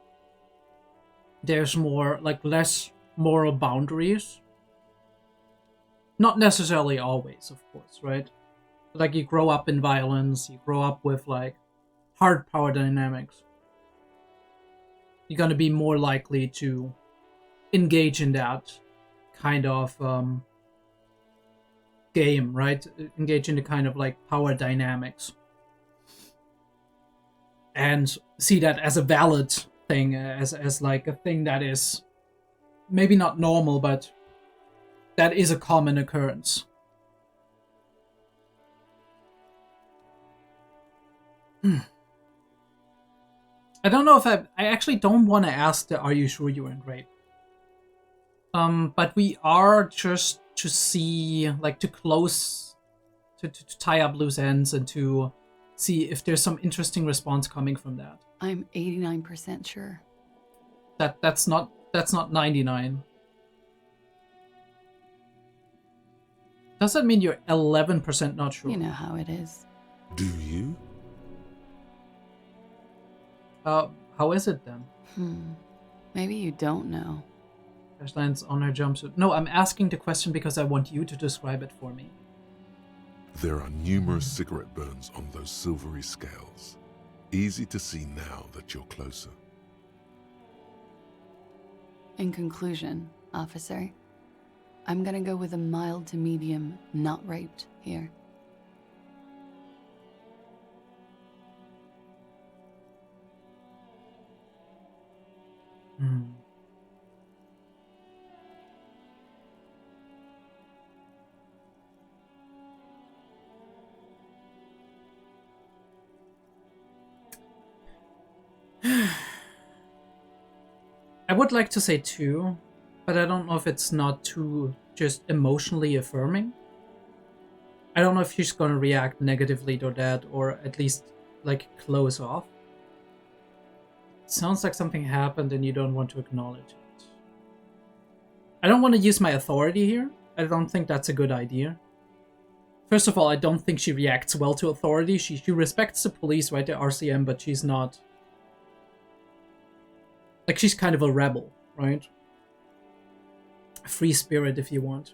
There's more like less moral boundaries. Not necessarily always, of course, right? Like you grow up in violence, you grow up with like hard power dynamics. You're gonna be more likely to engage in that kind of game, right? Engage in the kind of like power dynamics. And see that as a valid thing, as like a thing that is maybe not normal, but that is a common occurrence. I don't know if I actually don't want to ask the are you sure you weren't raped? But we are just to see, like to close, to tie up loose ends and to see if there's some interesting response coming from that. I'm 89% sure. That's not 99. Does that mean you're 11% not sure? You know how it is. Do you? How is it then? Maybe you don't know. Ashline's on her jumpsuit. No, I'm asking the question because I want you to describe it for me. There are numerous cigarette burns on those silvery scales. Easy to see now that you're closer. In conclusion, officer, I'm gonna go with a mild to medium not raped here. I would like to say 2, but I don't know if it's not too just emotionally affirming. I don't know if she's gonna react negatively to that, or at least like close off. It sounds like something happened and you don't want to acknowledge it. I don't want to use my authority here. I don't think that's a good idea. First of all, I don't think she reacts well to authority. She respects the police, right, the RCM, but she's not... Like, she's kind of a rebel, right? A free spirit, if you want.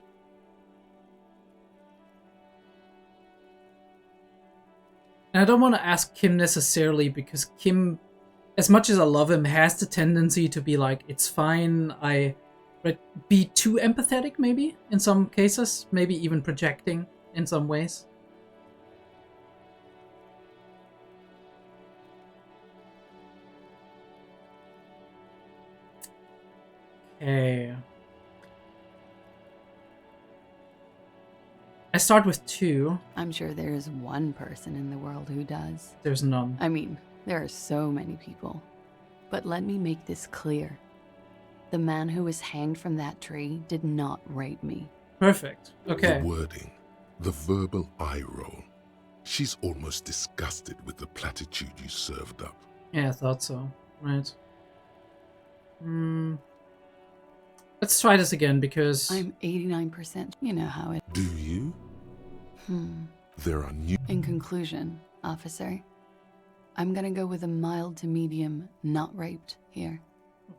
And I don't want to ask Kim necessarily, because Kim, as much as I love him, has the tendency to be like, it's fine, be too empathetic, maybe, in some cases. Maybe even projecting in some ways. Okay. I start with 2. I'm sure there is one person in the world who does. There's none. I mean, there are so many people. But let me make this clear. The man who was hanged from that tree did not rape me. Perfect. Okay. The wording, the verbal eye roll. She's almost disgusted with the platitude you served up. Yeah, I thought so. Right. Let's try this again, because... I'm 89%. You know how it... Do you? There are new... In conclusion, officer, I'm gonna go with a mild to medium not raped here.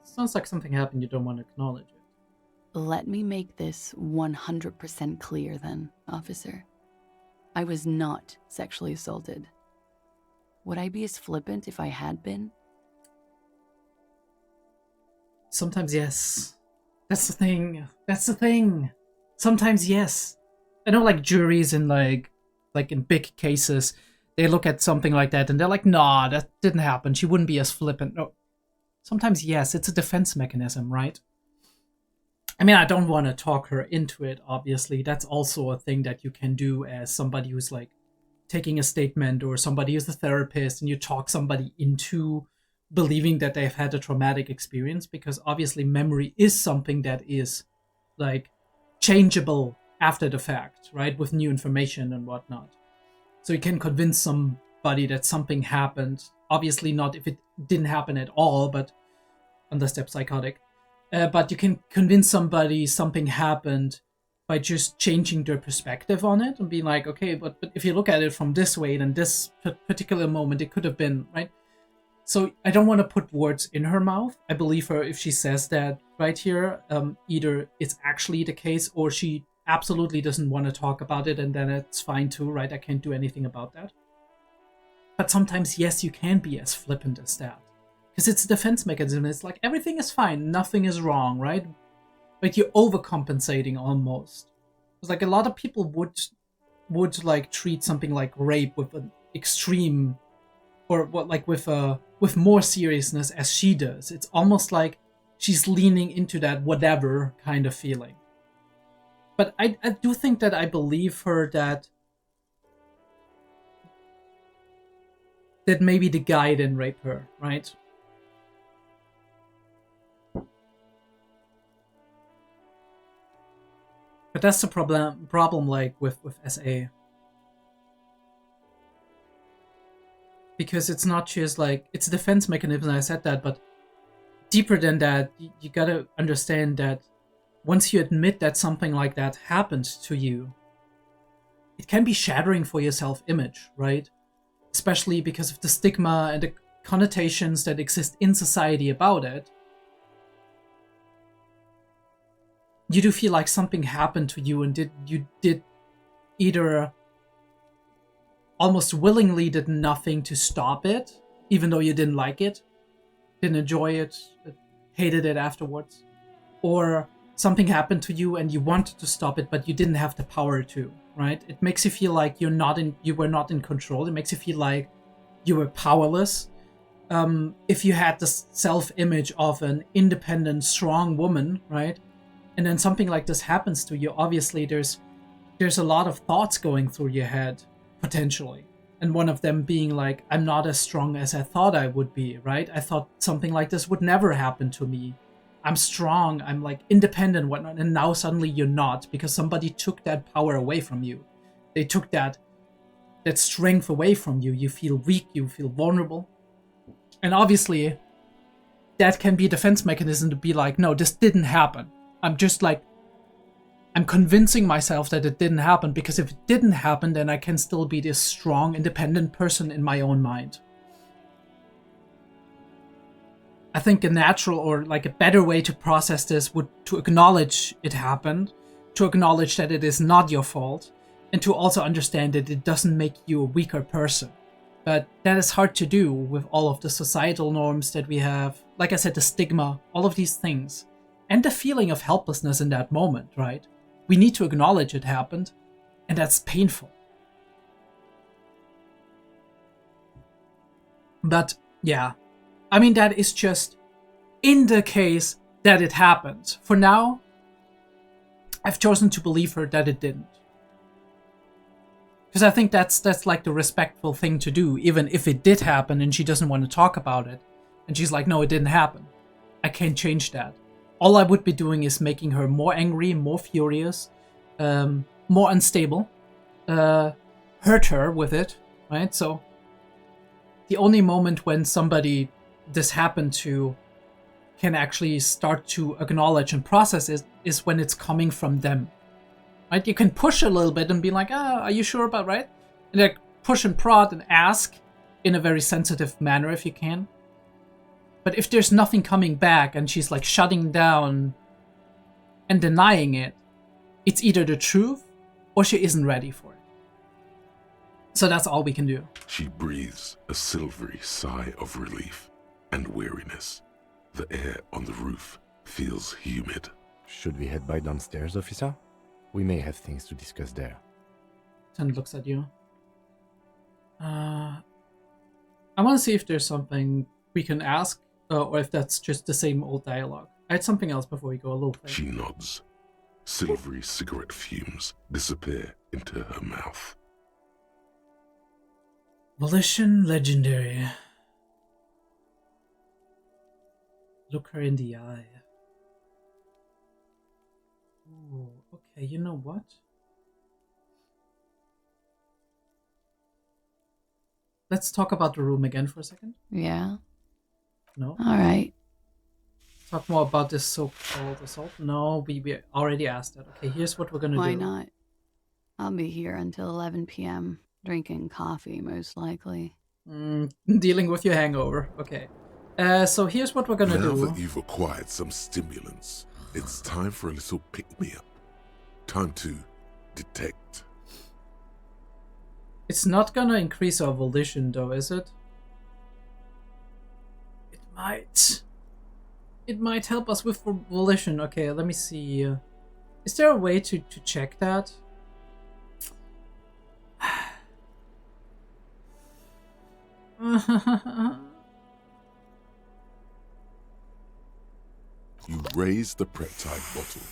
Sounds like something happened you don't want to acknowledge it. Let me make this 100% clear then, officer. I was not sexually assaulted. Would I be as flippant if I had been? Sometimes yes. That's the thing. That's the thing. Sometimes yes. I know, like, juries in like in big cases, they look at something like that and they're like, nah, that didn't happen. She wouldn't be as flippant. No. Sometimes yes, it's a defense mechanism, right? I mean, I don't want to talk her into it, obviously. That's also a thing that you can do as somebody who's like taking a statement, or somebody who's a therapist, and you talk somebody into believing that they've had a traumatic experience, because obviously memory is something that is like changeable after the fact, right? With new information and whatnot. So you can convince somebody that something happened. Obviously not if it didn't happen at all, but unless they're psychotic. But you can convince somebody something happened by just changing their perspective on it and being like, okay, but if you look at it from this way, then this particular moment, it could have been, right? So I don't want to put words in her mouth. I believe her if she says that right here. Either it's actually the case, or she absolutely doesn't want to talk about it, and then it's fine too, right? I can't do anything about that. But sometimes, yes, you can be as flippant as that. Because it's a defense mechanism. It's like, everything is fine, nothing is wrong, right? But you're overcompensating almost. It's like a lot of people would like treat something like rape with an extreme, or what, like with more seriousness as she does. It's almost like she's leaning into that whatever kind of feeling. But I do think that I believe her that maybe the guy didn't rape her, right? But that's the problem like with SA. Because it's not just like, it's a defense mechanism, I said that, but deeper than that, you gotta understand that once you admit that something like that happened to you, it can be shattering for your self-image, right? Especially because of the stigma and the connotations that exist in society about it. You do feel like something happened to you, and you did either almost willingly did nothing to stop it, even though you didn't like it, didn't enjoy it, hated it afterwards, or something happened to you and you wanted to stop it, but you didn't have the power to, right? It makes you feel like you were not in control. It makes you feel like you were powerless. If you had this self-image of an independent, strong woman, right? And then something like this happens to you, obviously there's a lot of thoughts going through your head, potentially. And one of them being like, I'm not as strong as I thought I would be, right? I thought something like this would never happen to me. I'm strong, I'm like independent, whatnot, and now suddenly you're not, because somebody took that power away from you. They took that strength away from you. You feel weak, you feel vulnerable. And obviously, that can be a defense mechanism to be like, no, this didn't happen. I'm convincing myself that it didn't happen, because if it didn't happen, then I can still be this strong, independent person in my own mind. I think a natural or like a better way to process this would to acknowledge it happened, to acknowledge that it is not your fault, and to also understand that it doesn't make you a weaker person. But that is hard to do with all of the societal norms that we have. Like I said, the stigma, all of these things, and the feeling of helplessness in that moment, right? We need to acknowledge it happened, and that's painful. But yeah, I mean, that is just in the case that it happened. For now, I've chosen to believe her that it didn't. Because I think that's like the respectful thing to do, even if it did happen and she doesn't want to talk about it. And she's like, no, it didn't happen. I can't change that. All I would be doing is making her more angry, more furious, more unstable, hurt her with it, right? So the only moment when somebody this happened to can actually start to acknowledge and process it is when it's coming from them, right? You can push a little bit and be like, are you sure about right? And like push and prod and ask in a very sensitive manner if you can. But if there's nothing coming back and she's like shutting down and denying it, it's either the truth or she isn't ready for it. So that's all we can do. She breathes a silvery sigh of relief and weariness. The air on the roof feels humid. Should we head by downstairs, officer? We may have things to discuss there. Ten looks at you. I want to see if there's something we can ask, or if that's just the same old dialogue. I had something else before we go a little further. She nods. Silvery cigarette fumes disappear into her mouth. Volition legendary. Look her in the eye. Ooh, okay, you know what? Let's talk about the room again for a second. Yeah. No? All right. Talk more about this so-called assault? No, we already asked that. Okay, here's what we're gonna do. Why not? I'll be here until 11 p.m. drinking coffee, most likely. Dealing with your hangover. Okay. So here's what we're gonna Now do. that you've acquired some stimulants, it's time for a little pick-me-up. Time to detect. It's not gonna increase our volition, though, is it? It might. It might help us with volition. Okay, let me see. Is there a way to check that? You raise the peptide bottle,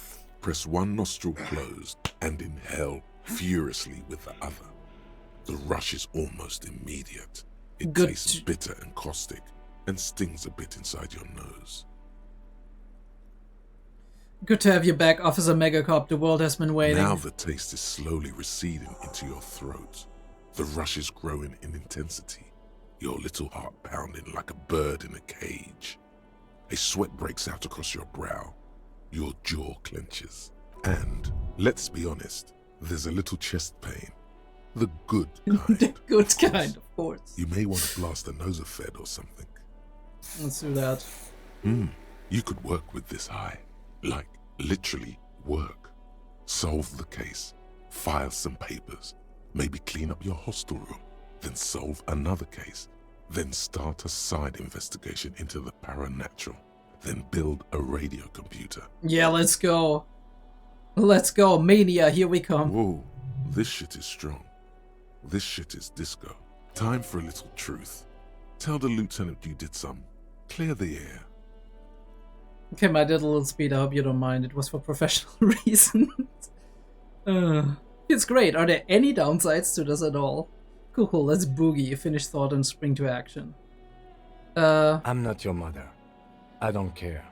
press one nostril closed, and inhale furiously with the other. The rush is almost immediate. It Good. tastes bitter and caustic, and stings a bit inside your nose. Good to have you back, Officer Megacop. The world has been waiting. Now the taste is slowly receding into your throat. The rush is growing in intensity, your little heart pounding like a bird in a cage. A sweat breaks out across your brow. Your jaw clenches. And, let's be honest, there's a little chest pain. The good kind. The good kind, of course. You may want to blast a nosophed or something. Let's do that. You could work with this high. Like, literally work. Solve the case. File some papers. Maybe clean up your hostel room. Then solve another case. Then start a side investigation into the paranatural. Then build a radio computer. Yeah, let's go. Let's go. Mania, here we come. Whoa, this shit is strong. This shit is disco. Time for a little truth. Tell the lieutenant you did some. Clear the air. Okay, I did a little speed. I hope you don't mind. It was for professional reasons. It's great. Are there any downsides to this at all? Cool. Let's boogie. Finish thought and spring to action. I'm not your mother. I don't care.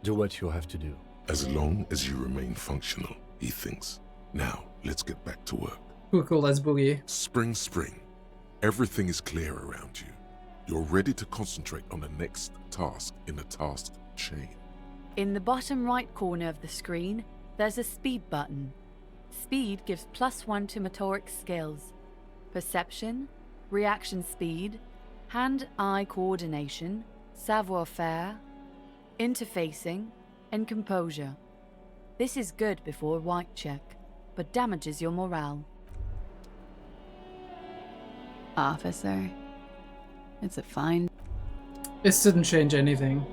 Do what you have to do. As long as you remain functional, he thinks. Now, let's get back to work. Cool. Let's boogie. Spring. Everything is clear around you. You're ready to concentrate on the next task in the task chain. In the bottom right corner of the screen, there's a speed button. Speed gives +1 to motoric skills. Perception, reaction speed, hand-eye coordination, savoir-faire, interfacing, and composure. This is good before a white check, but damages your morale. Officer. It's a fine. This didn't change anything.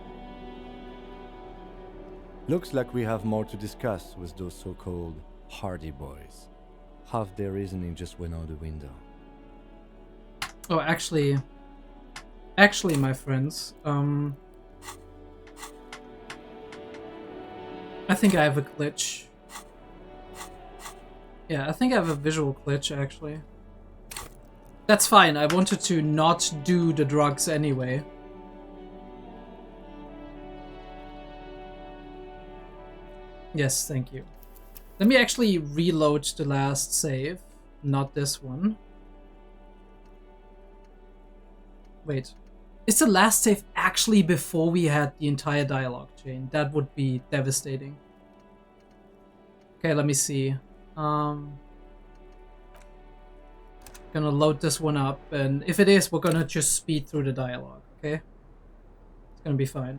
Looks like we have more to discuss with those so-called Hardy boys. Half their reasoning just went out the window. Oh, actually, my friends, I think I have a glitch. Yeah, I think I have a visual glitch, actually. That's fine, I wanted to not do the drugs anyway. Yes, thank you. Let me actually reload the last save, not this one. Wait, is the last save actually before we had the entire dialogue chain? That would be devastating. Okay, let me see. Gonna load this one up, and if it is, we're gonna just speed through the dialogue, okay? It's gonna be fine.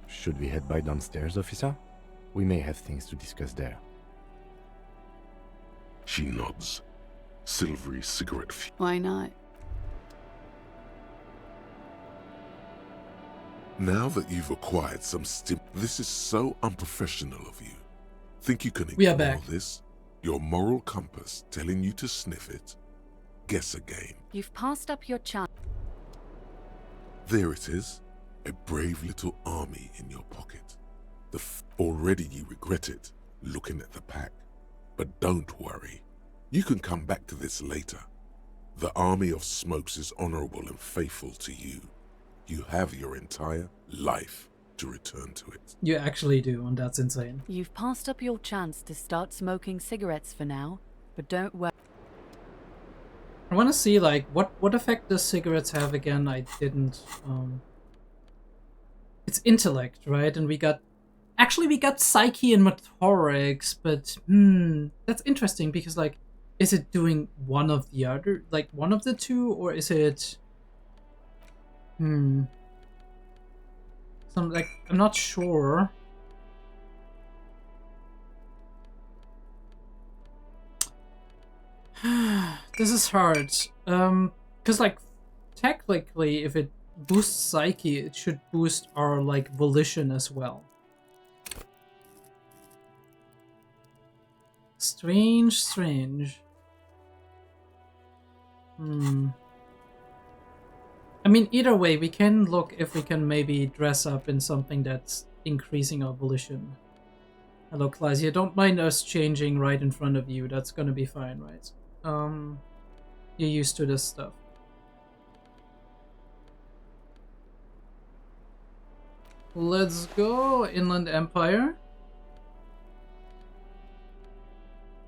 Should we head by downstairs, officer? We may have things to discuss there. She nods. Silvery cigarette fume. Why not? Now that you've acquired some this is so unprofessional of you. Think you can We are ignore back. this? Your moral compass telling you to sniff it? Guess again. You've passed up your chance. There it is. A brave little army in your pocket. Already you regret it, looking at the pack. But don't worry. You can come back to this later. The army of smokes is honorable and faithful to you. You have your entire life to return to it. You actually do, and that's insane. You've passed up your chance to start smoking cigarettes for now, but don't worry. I want to see, like, what effect does cigarettes have again? I didn't, It's intellect, right? And we got psyche and motorics, but, that's interesting because, like, is it doing one of the other, like, one of the two, or is it, I'm not sure. This is hard. Because, like, technically, if it boosts psyche, it should boost our, like, volition as well. Strange. I mean, either way, we can look if we can maybe dress up in something that's increasing our volition. Hello, Klaasje. Don't mind us changing right in front of you. That's gonna be fine, right? You're used to this stuff. Let's go, Inland Empire.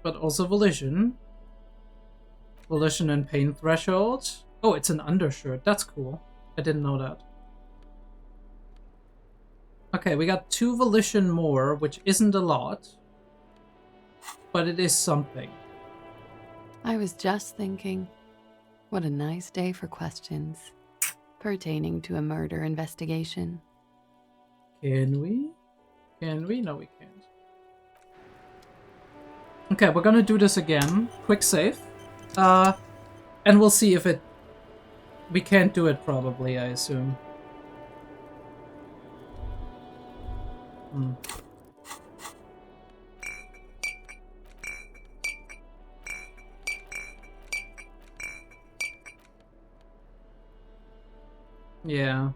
But also Volition. Volition and Pain Threshold. Oh, it's an undershirt. That's cool. I didn't know that. Okay, we got 2 Volition more, which isn't a lot. But it is something. I was just thinking, what a nice day for questions pertaining to a murder investigation. Can we? Can we? No, we can't. Okay, we're gonna do this again. Quick save. And we'll see if it... We can't do it probably, I assume. Yeah.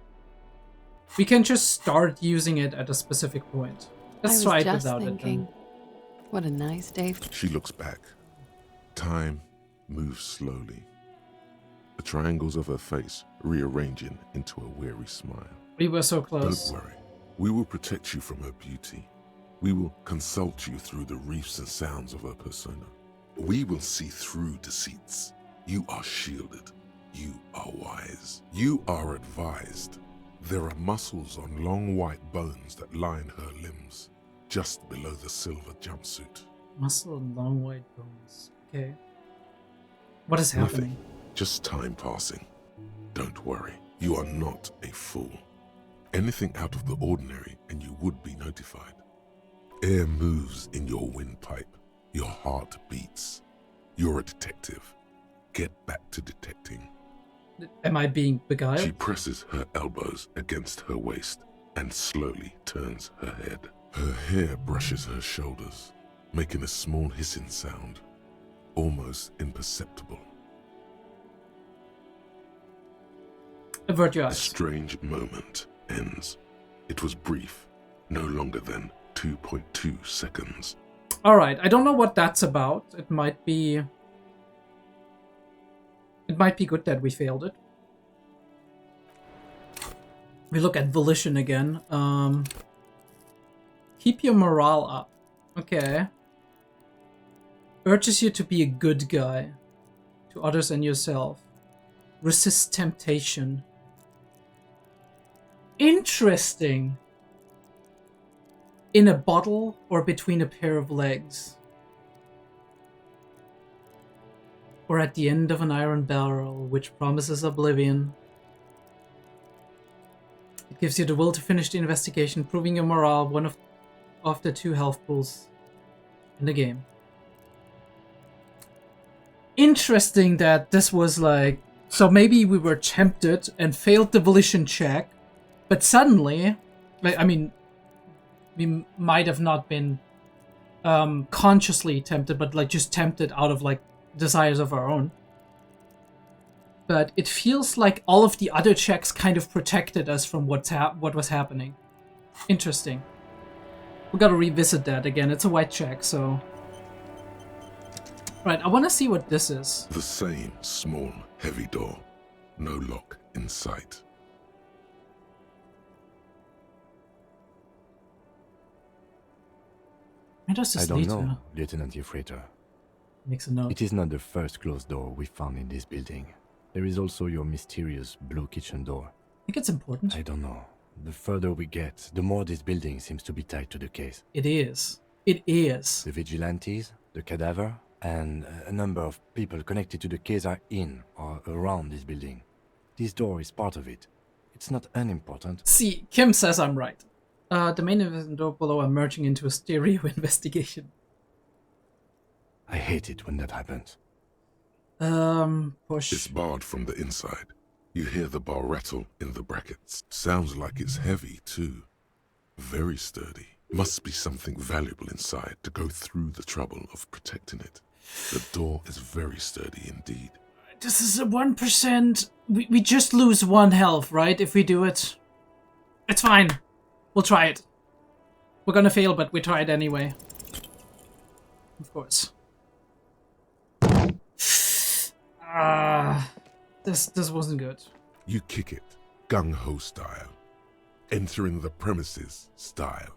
We can just start using it at a specific point. Let's try it without it then. What a nice day. She looks back. Time moves slowly. The triangles of her face rearranging into a weary smile. We were so close. Don't worry. We will protect you from her beauty. We will consult you through the reefs and sounds of her persona. We will see through deceits. You are shielded. You are wise. You are advised. There are muscles on long white bones that line her limbs, just below the silver jumpsuit. Muscle and long white bones. Okay. What is happening? Nothing. Just time passing. Don't worry. You are not a fool. Anything out of the ordinary and you would be notified. Air moves in your windpipe. Your heart beats. You're a detective. Get back to detecting. Am I being beguiled? She presses her elbows against her waist and slowly turns her head. Her hair brushes her shoulders, making a small hissing sound, almost imperceptible. Avert your The eyes. strange moment ends. It was brief, no longer than 2.2 seconds. Alright, I don't know what that's about. It might be good that we failed it. We look at Volition again. Keep your morale up. Okay. Urges you to be a good guy. To others and yourself. Resist temptation. Interesting. In a bottle or between a pair of legs. Or at the end of an iron barrel, which promises oblivion. It gives you the will to finish the investigation, proving your morale one of the 2 health pools in the game. Interesting that this was like... So maybe we were tempted and failed the volition check, but suddenly... Like, I mean, we might have not been consciously tempted, but like just tempted out of like desires of our own. But it feels like all of the other checks kind of protected us from what was happening. Interesting. We gotta revisit that again. It's a white check, so... Right, I wanna see what this is. The same small, heavy door. No lock in sight. Where does this I don't lead know, to? Lieutenant Euphrator. Makes a note. It is not the first closed door we found in this building. There is also your mysterious blue kitchen door. I think it's important. I don't know. The further we get, the more this building seems to be tied to the case. It is. It is. The vigilantes, the cadaver, and a number of people connected to the case are in or around this building. This door is part of it. It's not unimportant. See, Kim says I'm right. The main event and door below are merging into a stereo investigation. I hate it when that happens. Push. It's barred from the inside. You hear the bar rattle in the brackets. Sounds like it's heavy, too. Very sturdy. Must be something valuable inside to go through the trouble of protecting it. The door is very sturdy indeed. This is a 1%. We just lose 1 health, right? If we do it. It's fine. We'll try it. We're gonna fail, but we try it anyway. Of course. This wasn't good. You kick it, gung-ho style. entering the premises style.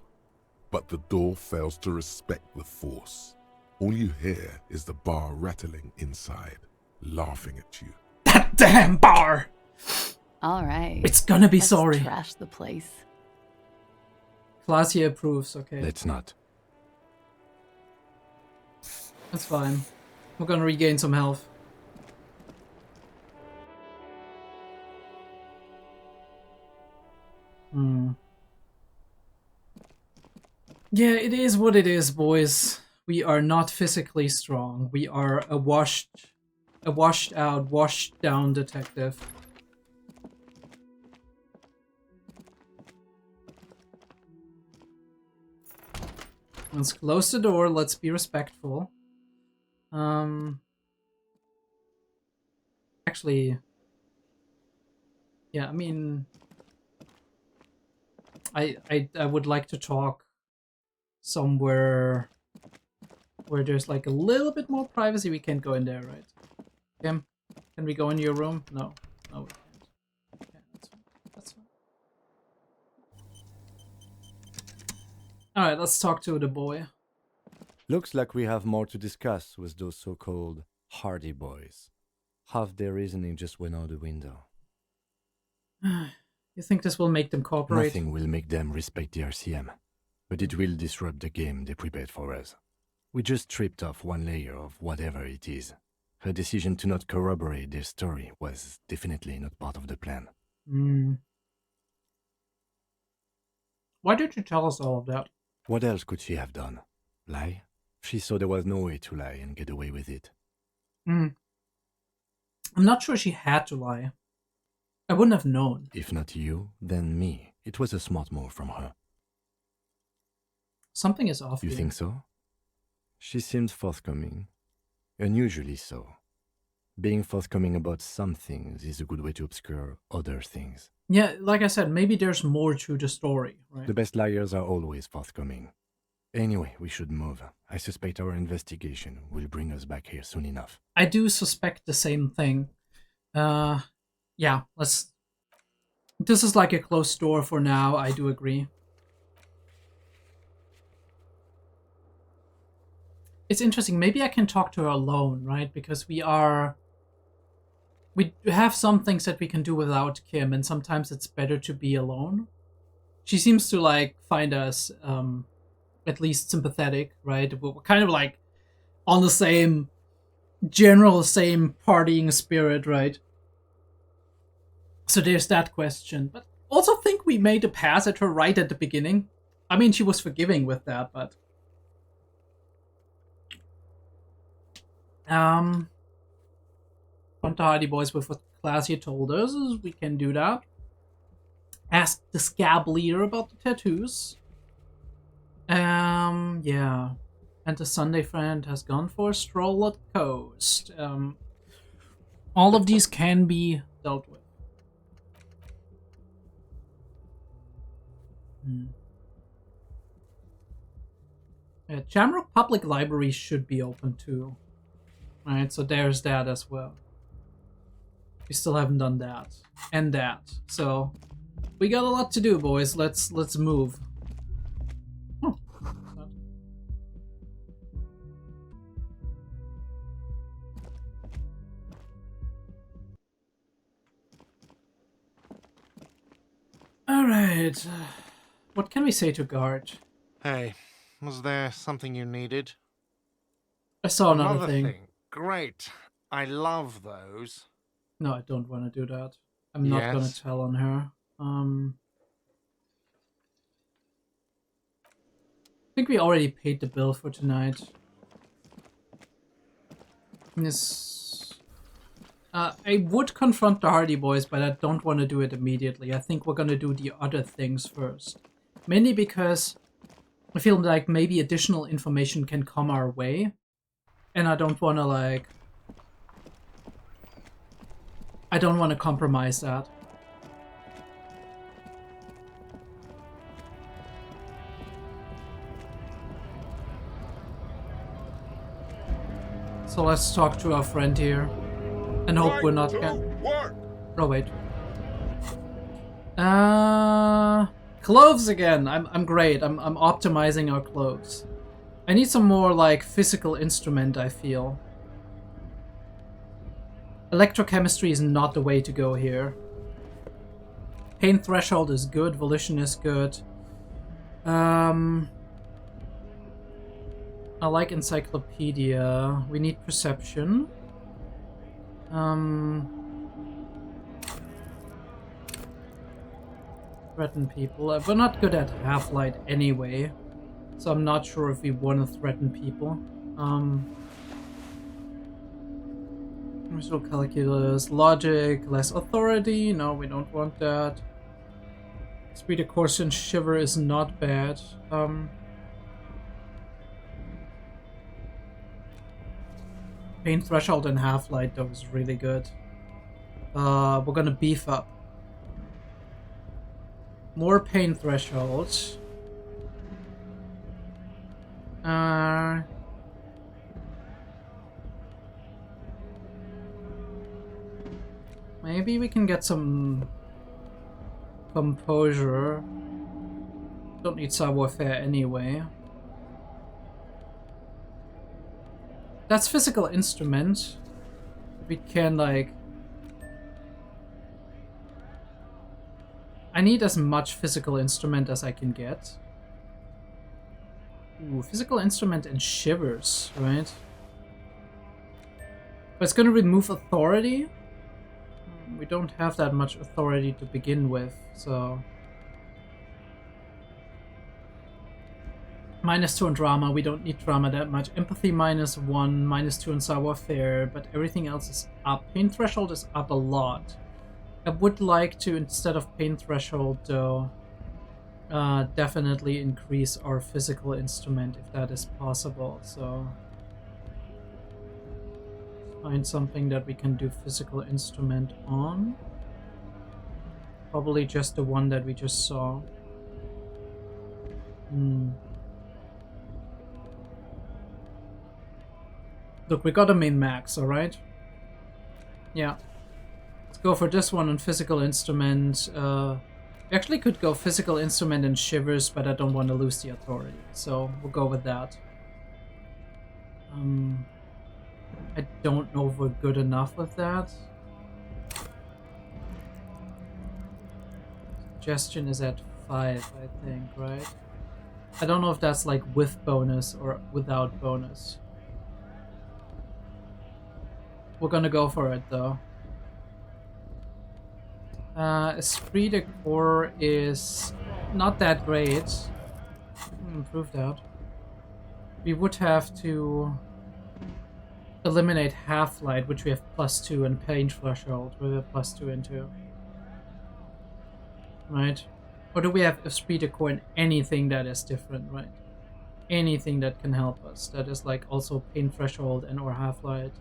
But the door fails to respect the force. All you hear is the bar rattling inside, laughing at you. That damn bar! All right. It's gonna be Let's sorry. trash the place. Klaasje approves, okay. Let's not. That's fine. We're gonna regain some health. Yeah, it is what it is, boys. We are not physically strong. We are a washed out, washed down detective. Let's close the door. Let's be respectful. Actually, yeah, I mean, I would like to talk somewhere where there's like a little bit more privacy. We can't go in there, right? Kim, can we go in your room? No, no, we can't. Okay, that's fine. That's fine. All right, let's talk to the boy. Looks like we have more to discuss with those so-called Hardy Boys. Half their reasoning just went out the window. You think this will make them cooperate? Nothing will make them respect the RCM, but it will disrupt the game they prepared for us. We just stripped off one layer of whatever it is. Her decision to not corroborate their story was definitely not part of the plan. Why did you tell us all of that? What else could she have done? Lie? She saw there was no way to lie and get away with it. I'm not sure she had to lie. I wouldn't have known. If not you, then me. It was a smart move from her. Something is off You here. think so? She seemed forthcoming. Unusually so. Being forthcoming about some things is a good way to obscure other things. Yeah, like I said, maybe there's more to the story, right? The best liars are always forthcoming. Anyway, we should move. I suspect our investigation will bring us back here soon enough. I do suspect the same thing. Yeah, let's... This is like a closed door for now, I do agree. It's interesting, maybe I can talk to her alone, right? Because we have some things that we can do without Kim, and sometimes it's better to be alone. She seems to, like, find us, at least sympathetic, right? We're kind of, like, on the same partying spirit, right? So there's that question. But also think we made a pass at her right at the beginning. I mean, she was forgiving with that, but... Front the Hardy Boys with what Klaasje told us. We can do that. Ask the scab leader about the tattoos. Yeah. And the Sunday friend has gone for a stroll at the coast. All of these can be dealt with. Yeah, Jamrock Public Library should be open too. Right, so there's that as well. We still haven't done that. And that. So we got a lot to do, boys. Let's move. Oh. Alright. What can we say to guard? Hey, was there something you needed? I saw another thing. Great. I love those. No, I don't want to do that. I'm not gonna tell on her. I think we already paid the bill for tonight. Yes. I would confront the Hardy Boys, but I don't want to do it immediately. I think we're gonna do the other things first. Mainly because I feel like maybe additional information can come our way. And I don't want to, like... I don't want to compromise that. So let's talk to our friend here. And hope we're not... Oh, wait. Cloves again. I'm great. I'm optimizing our cloves. I need some more like physical instrument, I feel. Electrochemistry is not the way to go here. Pain threshold is good, volition is good. I like encyclopedia. We need perception. Threaten people. We're not good at half-light anyway, so I'm not sure if we want to threaten people. Visual calculus, logic, less authority. No, we don't want that. Speed of course and shiver is not bad. Pain threshold and half-light though is really good. We're gonna beef up. More pain thresholds. Maybe we can get some composure. Don't need savoir-faire anyway. That's physical instrument. We can like... I need as much physical instrument as I can get. Ooh, physical instrument and shivers, right? But it's gonna remove authority. We don't have that much authority to begin with, so... -2 on drama, we don't need drama that much. Empathy -1, -2 on savoir-faire, but everything else is up. Pain threshold is up a lot. I would like to, instead of pain threshold though, definitely increase our physical instrument if that is possible, so... Find something that we can do physical instrument on. Probably just the one that we just saw. Look, we got a main max, alright? Yeah. Let's go for this one on physical instrument. We actually could go physical instrument and shivers, but I don't want to lose the authority, so we'll go with that. I don't know if we're good enough with that. Suggestion is at 5, I think, right? I don't know if that's like with bonus or without bonus. We're gonna go for it though. Esprit de Corps is not that great. Improve that. We would have to eliminate half-light, which we have +2, and pain threshold, we have +2 into. Right? Or do we have Esprit de Corps in anything that is different, right? Anything that can help us. That is like also pain threshold and or half-light.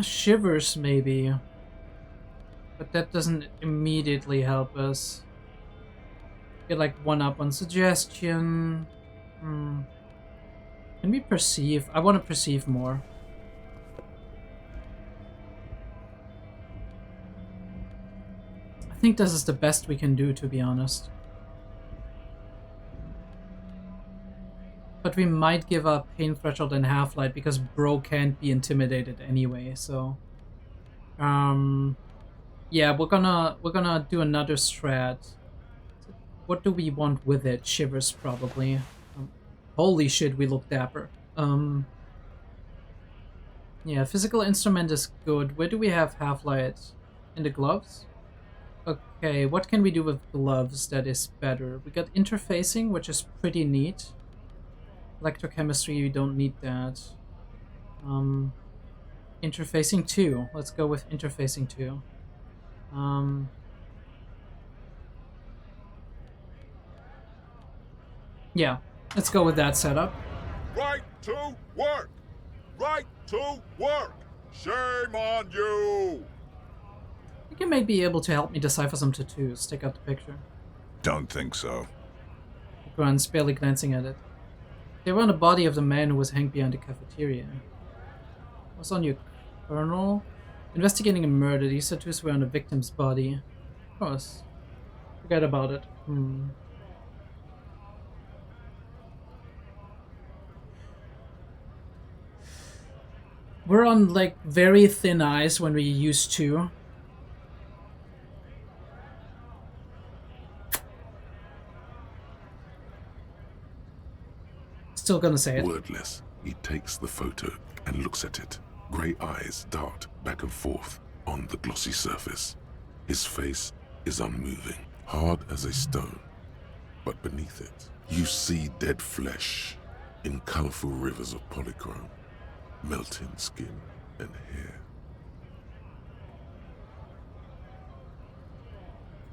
Shivers maybe. But that doesn't immediately help us. Get like 1 up on suggestion. Can we perceive? I want to perceive more. I think this is the best we can do, to be honest. But we might give up pain threshold and half-light because bro can't be intimidated anyway, so yeah, we're gonna do another strat. What do we want with it? Shivers probably. Holy shit, we look dapper. Yeah, physical instrument is good. Where do we have half-light? In the gloves? Okay, what can we do with gloves that is better? We got interfacing, which is pretty neat. Electrochemistry, we don't need that. Interfacing 2. Let's go with interfacing 2. Yeah, let's go with that setup. Right to work! Right to work! Shame on you! You can maybe be able to help me decipher some tattoos. Take out the picture. Don't think so. Grunts, barely glancing at it. They were on the body of the man who was hanged behind the cafeteria. What's on your kernel? Investigating a murder. These tattoos were on the victim's body. Of course. Forget about it. We're on like very thin ice when we used to. Still gonna say it. Wordless, he takes the photo and looks at it. Grey eyes dart back and forth on the glossy surface. His face is unmoving, hard as a stone. But beneath it, you see dead flesh in colourful rivers of polychrome, melting skin and hair.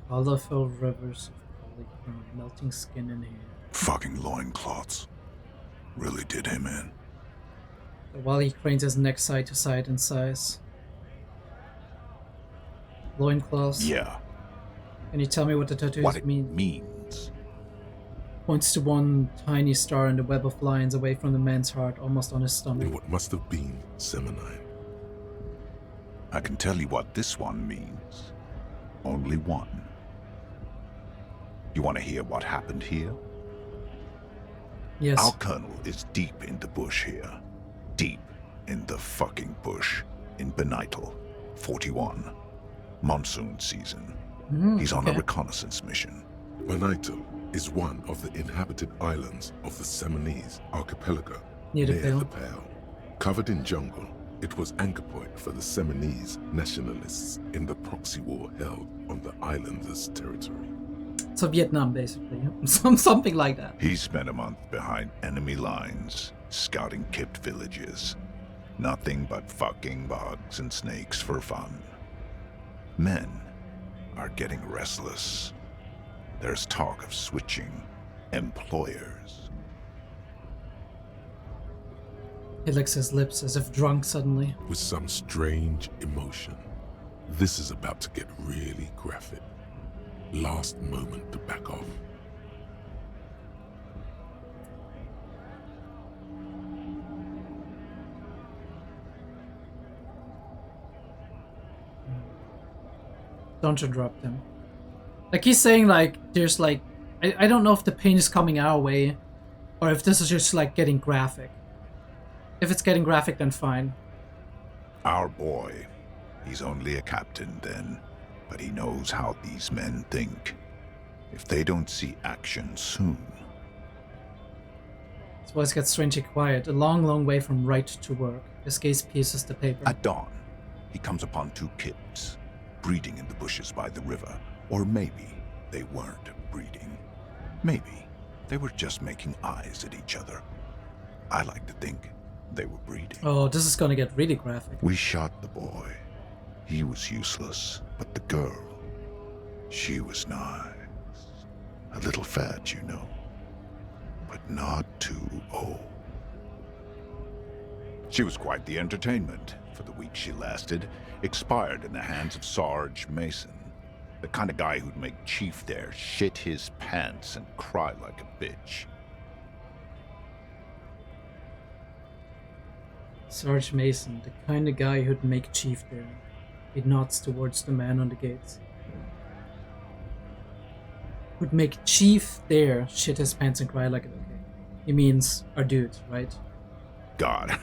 Colorful rivers of polychrome, melting skin and hair. Fucking loincloths. Really did him in. While he cranes his neck side to side in size. Loincloths. Yeah, Can you tell me what the tattoos what it mean? means. Points to one tiny star in the web of lines away from the man's heart, almost on his stomach. In what must have been Seminine. I can tell you what this one means. Only one. You want to hear what happened here? Yes. Our colonel is deep in the bush here. Deep in the fucking bush. In Benital, 41. Monsoon season. He's on a okay. reconnaissance mission. Benital is one of the inhabited islands of the Seminese archipelago Near the Pale. the Pale. Covered in jungle, it was anchor point for the Seminese nationalists in the proxy war held on the islanders' territory. So Vietnam, basically. Something like that. He spent a month behind enemy lines, scouting kipped villages. Nothing but fucking bugs and snakes for fun. Men are getting restless. There's talk of switching employers. He licks his lips as if drunk suddenly. With some strange emotion. This is about to get really graphic. Last moment to back off. Don't interrupt him. Like he's saying like there's like I don't know if the pain is coming our way or if this is just like getting graphic. If it's getting graphic then fine. Our boy, he's only a captain then, but he knows how these men think. If they don't see action soon. His voice gets strangely quiet, a long, long way from right to work. His gaze pierces the paper. At dawn, he comes upon two kids, breeding in the bushes by the river. Or maybe they weren't breeding. Maybe they were just making eyes at each other. I like to think they were breeding. Oh, this is gonna get really graphic. We shot the boy. He was useless, but the girl, she was nice. A little fat, you know, but not too old. She was quite the entertainment for the week she lasted. Expired in the hands of Sarge Mason, the kind of guy who'd make Chief there shit his pants and cry like a bitch. Sarge Mason, the kind of guy who'd make Chief there. He nods towards the man on the gates. Would make Chief there shit his pants and cry like it. Okay. He means our dude, right? God.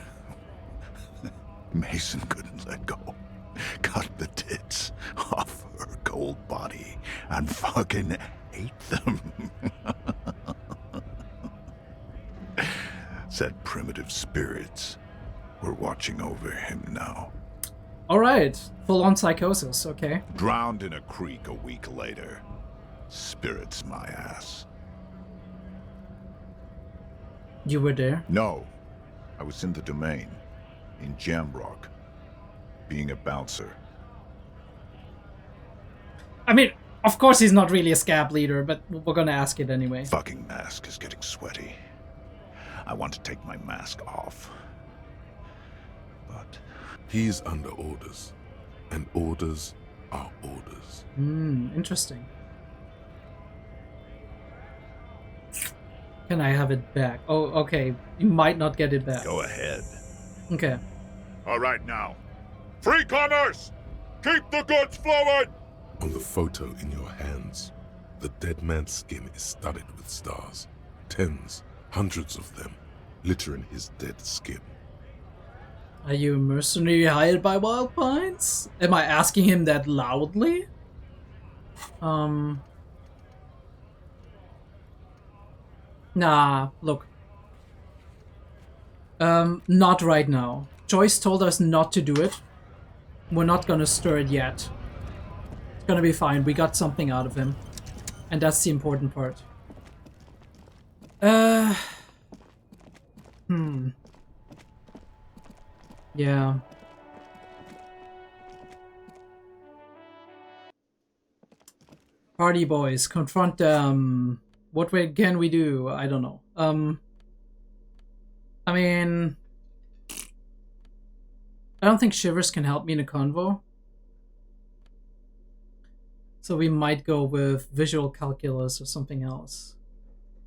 Mason couldn't let go. Cut the tits off her cold body and fucking ate them. Said primitive spirits were watching over him now. Alright, full on psychosis, okay. Drowned in a creek a week later. Spirits my ass. You were there? No, I was in the domain, in Jamrock, being a bouncer. I mean, of course he's not really a scab leader, but we're gonna ask it anyway. Fucking mask is getting sweaty. I want to take my mask off. But He's under orders, and orders are orders. Interesting. Can I have it back? Oh, okay. You might not get it back. go ahead. Okay. All right, now, Free commerce! Keep the goods flowing! On the photo in your hands, the dead man's skin is studded with stars. Tens, hundreds of them, littering his dead skin. Are you a mercenary hired by Wild Pines? Am I asking him that loudly? Nah, look. Not right now. Joyce told us not to do it. We're not gonna stir it yet. It's gonna be fine. We got something out of him. And that's the important part. Yeah. Party boys, confront them. What can we do? I don't know. I mean, I don't think Shivers can help me in a convo. So we might go with visual calculus or something else.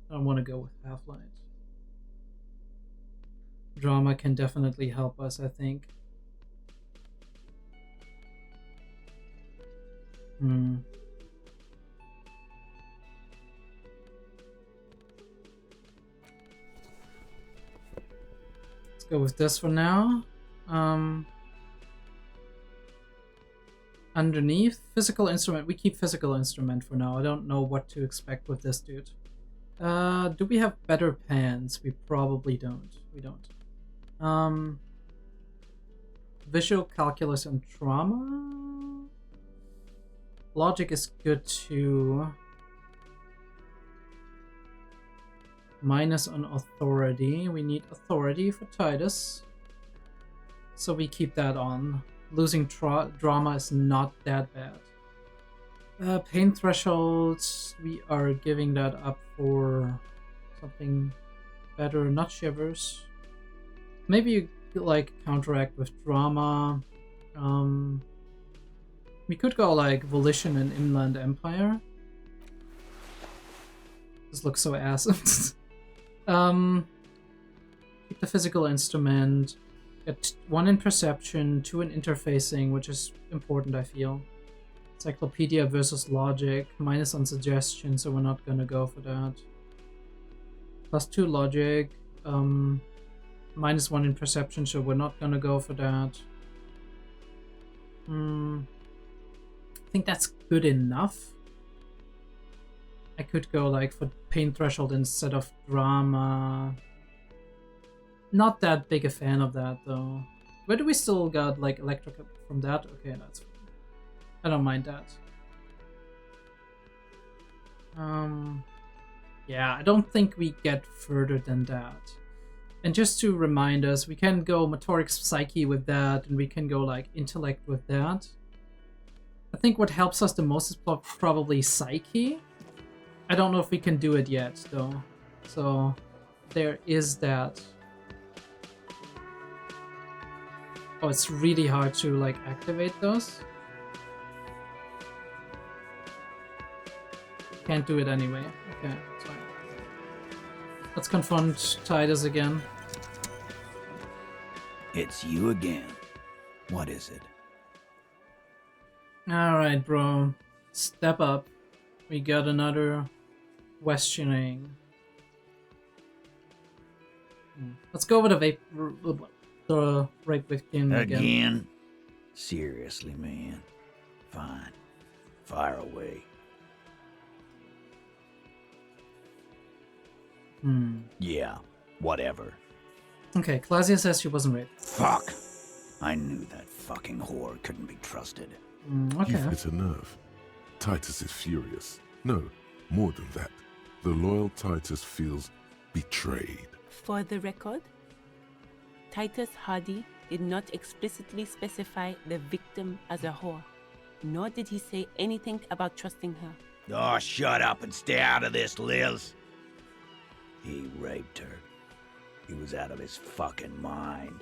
I don't want to go with Half-Light. Drama can definitely help us, I think. Let's go with this for now. Underneath, physical instrument. We keep physical instrument for now. I don't know what to expect with this dude. Do we have better pans? We probably don't. We don't. Visual calculus and trauma. Logic is good too. Minus on authority. We need authority for Titus. So we keep that on. Losing drama is not that bad. Pain thresholds. We are giving that up for something better. Not Shivers. Maybe you like counteract with drama. We could go like Volition and Inland Empire. This looks so ass. Keep the physical instrument. Get 1 in perception, 2 in interfacing, which is important, I feel. Encyclopedia versus logic. Minus on suggestion, so we're not gonna go for that. +2 logic. -1 in perception, so we're not gonna go for that. I think that's good enough. I could go like for pain threshold instead of drama. Not that big a fan of that though. Where do we still got like electric from that? Okay, that's fine. I don't mind that. Yeah, I don't think we get further than that. And just to remind us, we can go motoric psyche with that, and we can go like intellect with that. I think what helps us the most is probably psyche. I don't know if we can do it yet though. So there is that. Oh, it's really hard to like activate those. Can't do it anyway. Okay, it's fine. Let's confront Titus again. It's you again. What is it? Alright, bro. Step up. We got another questioning. Let's go with the rape victim again. Seriously, man. Fine. Fire away. Yeah, whatever. Okay, Klaasje says she wasn't raped. Fuck! I knew that fucking whore couldn't be trusted. Okay. You've hit a nerve. Titus is furious. No, more than that. The loyal Titus feels betrayed. For the record, Titus Hardy did not explicitly specify the victim as a whore, nor did he say anything about trusting her. Oh, shut up and stay out of this, Liz. He raped her. He was out of his fucking mind.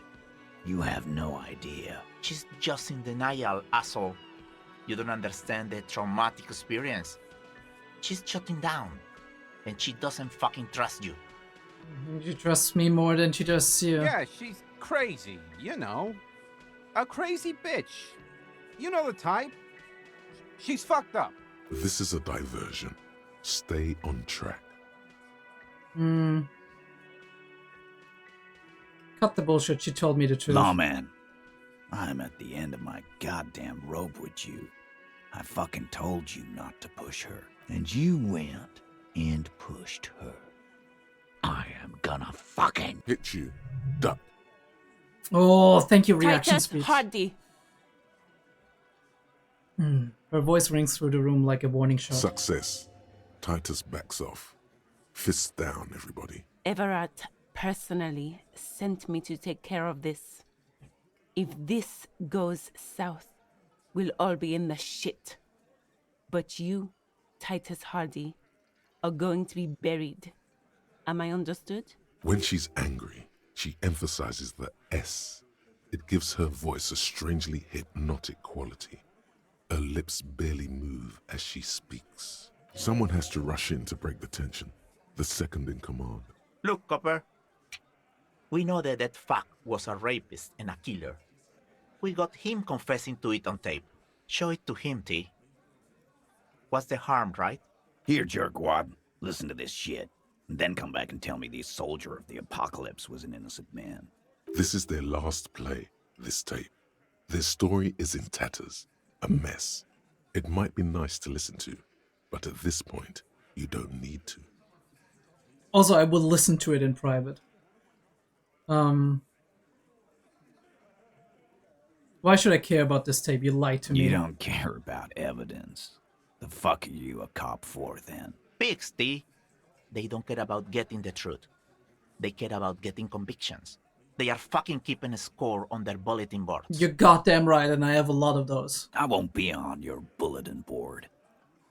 You have no idea. She's just in denial, asshole. You don't understand the traumatic experience. She's shutting down, and she doesn't fucking trust you. You trust me more than she does you. Yeah, she's crazy, you know. A crazy bitch. You know the type. She's fucked up. This is a diversion. Stay on track. Cut the bullshit. She told me the truth. Lawman, I'm at the end of my goddamn rope with you. I fucking told you not to push her. And you went and pushed her. I am gonna fucking hit you. Duck. Oh, thank you, reaction Titus speech. Hardy. Her voice rings through the room like a warning shot. Success. Titus backs off. Fists down, everybody. Everett personally sent me to take care of this. If this goes south, we'll all be in the shit. But you, Titus Hardy, are going to be buried. Am I understood? When she's angry, she emphasizes the S. It gives her voice a strangely hypnotic quality. Her lips barely move as she speaks. Someone has to rush in to break the tension. The second in command. Look, Copper. We know that that fuck was a rapist and a killer. We got him confessing to it on tape. Show it to him, T. What's the harm, right? Here, jerkwad. Listen to this shit. And then come back and tell me the soldier of the apocalypse was an innocent man. This is their last play, this tape. Their story is in tatters. A mess. It might be nice to listen to, but at this point, you don't need to. Also, I will listen to it in private. Why should I care about this tape? You lied to me. You don't care about evidence. The fuck are you a cop for, then? Pigs, T. They don't care about getting the truth. They care about getting convictions. They are fucking keeping a score on their bulletin boards. You're goddamn right, and I have a lot of those. I won't be on your bulletin board.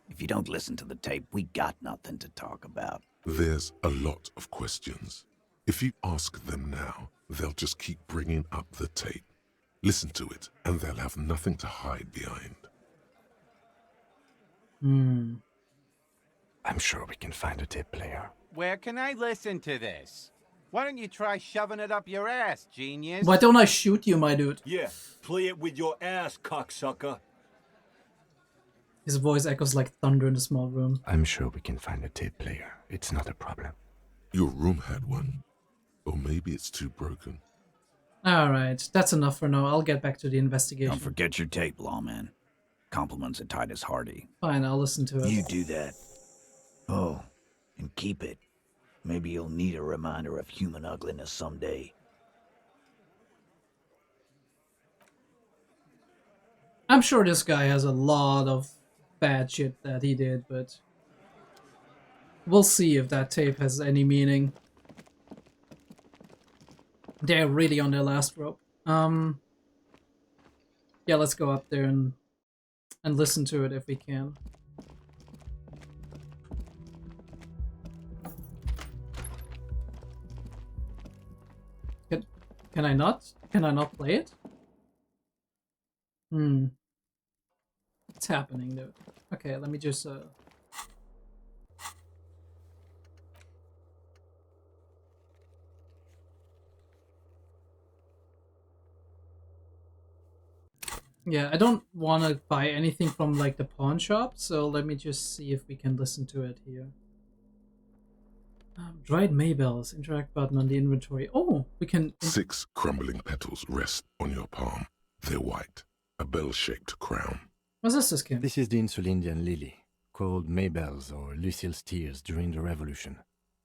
If you don't listen to the tape, we got nothing to talk about. There's a lot of questions. If you ask them now, they'll just keep bringing up the tape. Listen to it, and they'll have nothing to hide behind. I'm sure we can find a tape player. Where can I listen to this? Why don't you try shoving it up your ass, genius? Why don't I shoot you, my dude? Yeah, play it with your ass, cocksucker. His voice echoes like thunder in the small room. I'm sure we can find a tape player. It's not a problem. Your room had one. Or maybe it's too broken. Alright, that's enough for now. I'll get back to the investigation. Don't forget your tape, lawman. Compliments of Titus Hardy. Fine, I'll listen to it. You do that. Oh, and keep it. Maybe you'll need a reminder of human ugliness someday. I'm sure this guy has a lot of bad shit that he did, but we'll see if that tape has any meaning. They're really on their last rope. Yeah, let's go up there and listen to it if we can. Can I not? Can I not play it? What's happening, dude? Okay, let me just yeah, I don't want to buy anything from like the pawn shop, so let me just see if we can listen to it here. Dried Maybells, interact button on the inventory. Oh, we can... 6 crumbling petals rest on your palm. They're white, a bell-shaped crown. What's this, Kim? This is the Insulindian lily, called Maybells or Lucille's tears during the Revolution.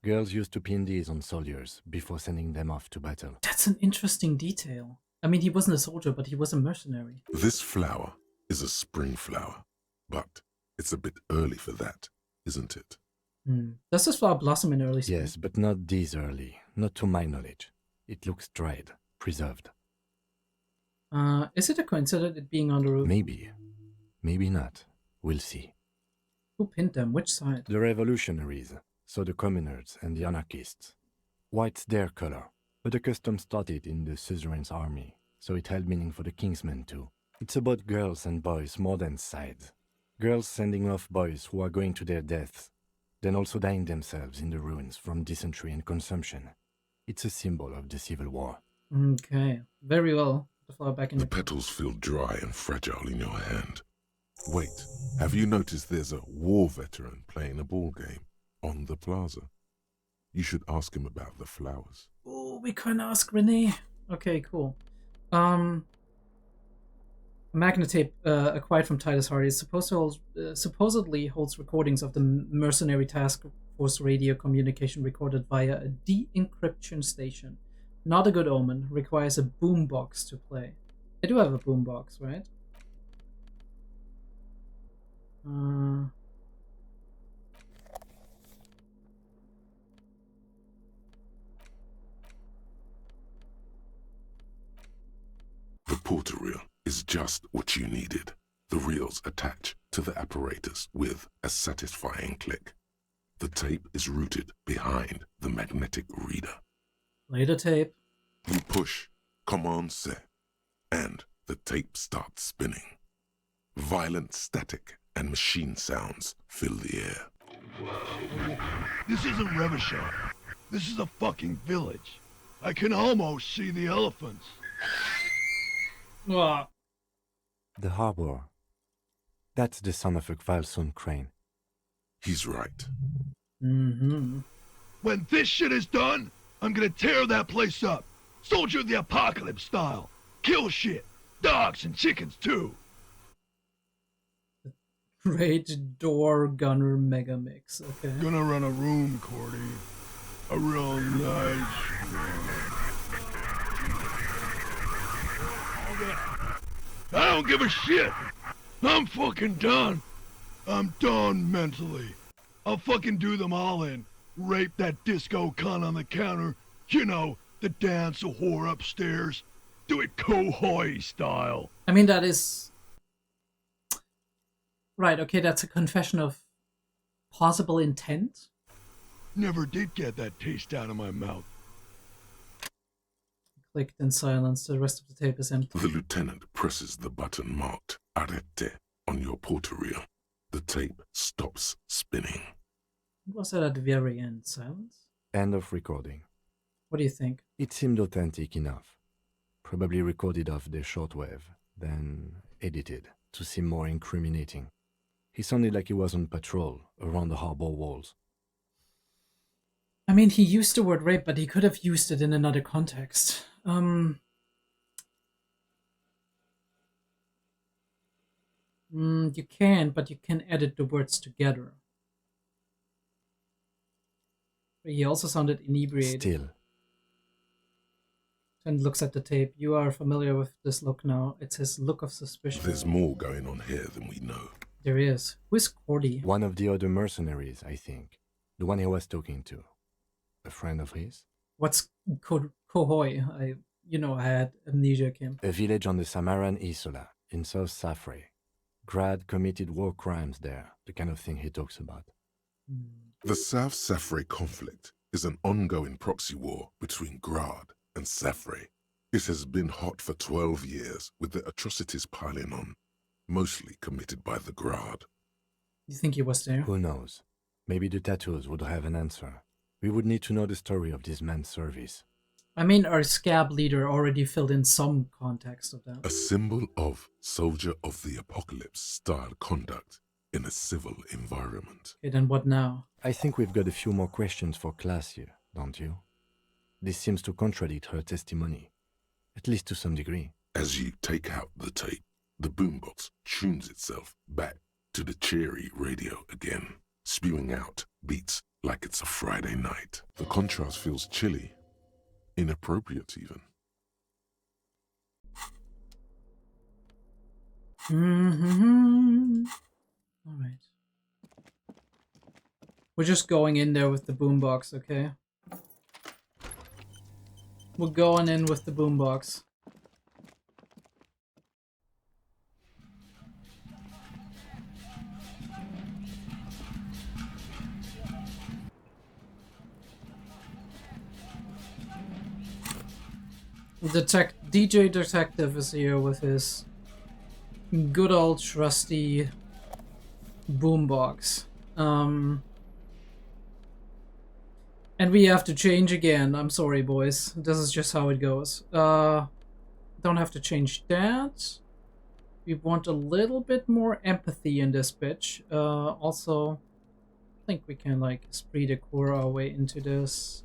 Girls used to pin these on soldiers before sending them off to battle. That's an interesting detail. I mean, he wasn't a soldier, but he was a mercenary. This flower is a spring flower, but it's a bit early for that, isn't it? Does this flower blossom in early spring? Yes, but not this early. Not to my knowledge. It looks dried, preserved. Is it a coincidence it being on the roof? Maybe. Maybe not. We'll see. Who pinned them? Which side? The revolutionaries, so the communards and the anarchists. White's their color, but the custom started in the suzerain's army, so it held meaning for the kingsmen too. It's about girls and boys more than sides. Girls sending off boys who are going to their deaths, then also dying themselves in the ruins from dysentery and consumption. It's a symbol of the Civil War. Okay, very well. the flower back in The your... petals feel dry and fragile in your hand. Wait, have you noticed there's a war veteran playing a ball game on the plaza? You should ask him about the flowers. Oh, we can ask Renee. Okay, cool. A magnetape acquired from Titus Hardy is supposedly holds recordings of the mercenary task force radio communication recorded via a de-encryption station. Not a good omen. Requires a boombox to play. I do have a boombox, right? The porter reel is just what you needed. The reels attach to the apparatus with a satisfying click. The tape is routed behind the magnetic reader. Play the tape. You push Command Set, and the tape starts spinning. Violent static and machine sounds fill the air. This isn't Revachol. This is a fucking village. I can almost see the elephants. Ah. The harbor. That's the son of a Kvalson crane. He's right. Mm-hmm. When this shit is done, I'm gonna tear that place up. Soldier of the Apocalypse style. Kill shit. Dogs and chickens too. Great door gunner mega mix. Okay. Gonna run a room, Cordy. A real nice I don't give a shit. I'm fucking done. I'm done mentally. I'll fucking do them all in. Rape that disco cunt on the counter. You know, the dance a whore upstairs. Do it Kohoi style. I mean, that is... Right, okay, that's a confession of possible intent. Never did get that taste out of my mouth. Clicked in silence. The rest of the tape is empty. The lieutenant presses the button marked Arrete on your porter reel. The tape stops spinning. What was that at the very end? Silence? End of recording. What do you think? It seemed authentic enough. Probably recorded off the shortwave, then edited to seem more incriminating. He sounded like he was on patrol around the harbor walls. I mean, he used the word rape, but he could have used it in another context. You can, but you can edit the words together. He also sounded inebriated. Still. And looks at the tape. You are familiar with this look now. It's his look of suspicion. There's more going on here than we know. There is. Who is Cordy? One of the other mercenaries, I think. The one he was talking to. A friend of his? What's Kohoi? I had amnesia, Kim. A village on the Samaran Isola, in South Safre. Grad committed war crimes there, the kind of thing he talks about. The South Safre conflict is an ongoing proxy war between Grad and Safre. It has been hot for 12 years, with the atrocities piling on, mostly committed by the Grad. You think he was there? Who knows? Maybe the tattoos would have an answer. We would need to know the story of this man's service. I mean, our scab leader already filled in some context of that. A symbol of soldier of the apocalypse style conduct in a civil environment. Okay, then what now? I think we've got a few more questions for Klaasje, don't you? This seems to contradict her testimony, at least to some degree. As you take out the tape, the boombox tunes itself back to the cheery radio again, spewing out beats like it's a Friday night. The contrast feels chilly, inappropriate even. All right. We're just going in there with the boombox, okay? We're going in with the boombox. DJ Detective is here with his good old trusty boombox. And we have to change again. I'm sorry, boys. This is just how it goes. Don't have to change that. We want a little bit more empathy in this bitch. Also, I think we can like esprit de corps our way into this.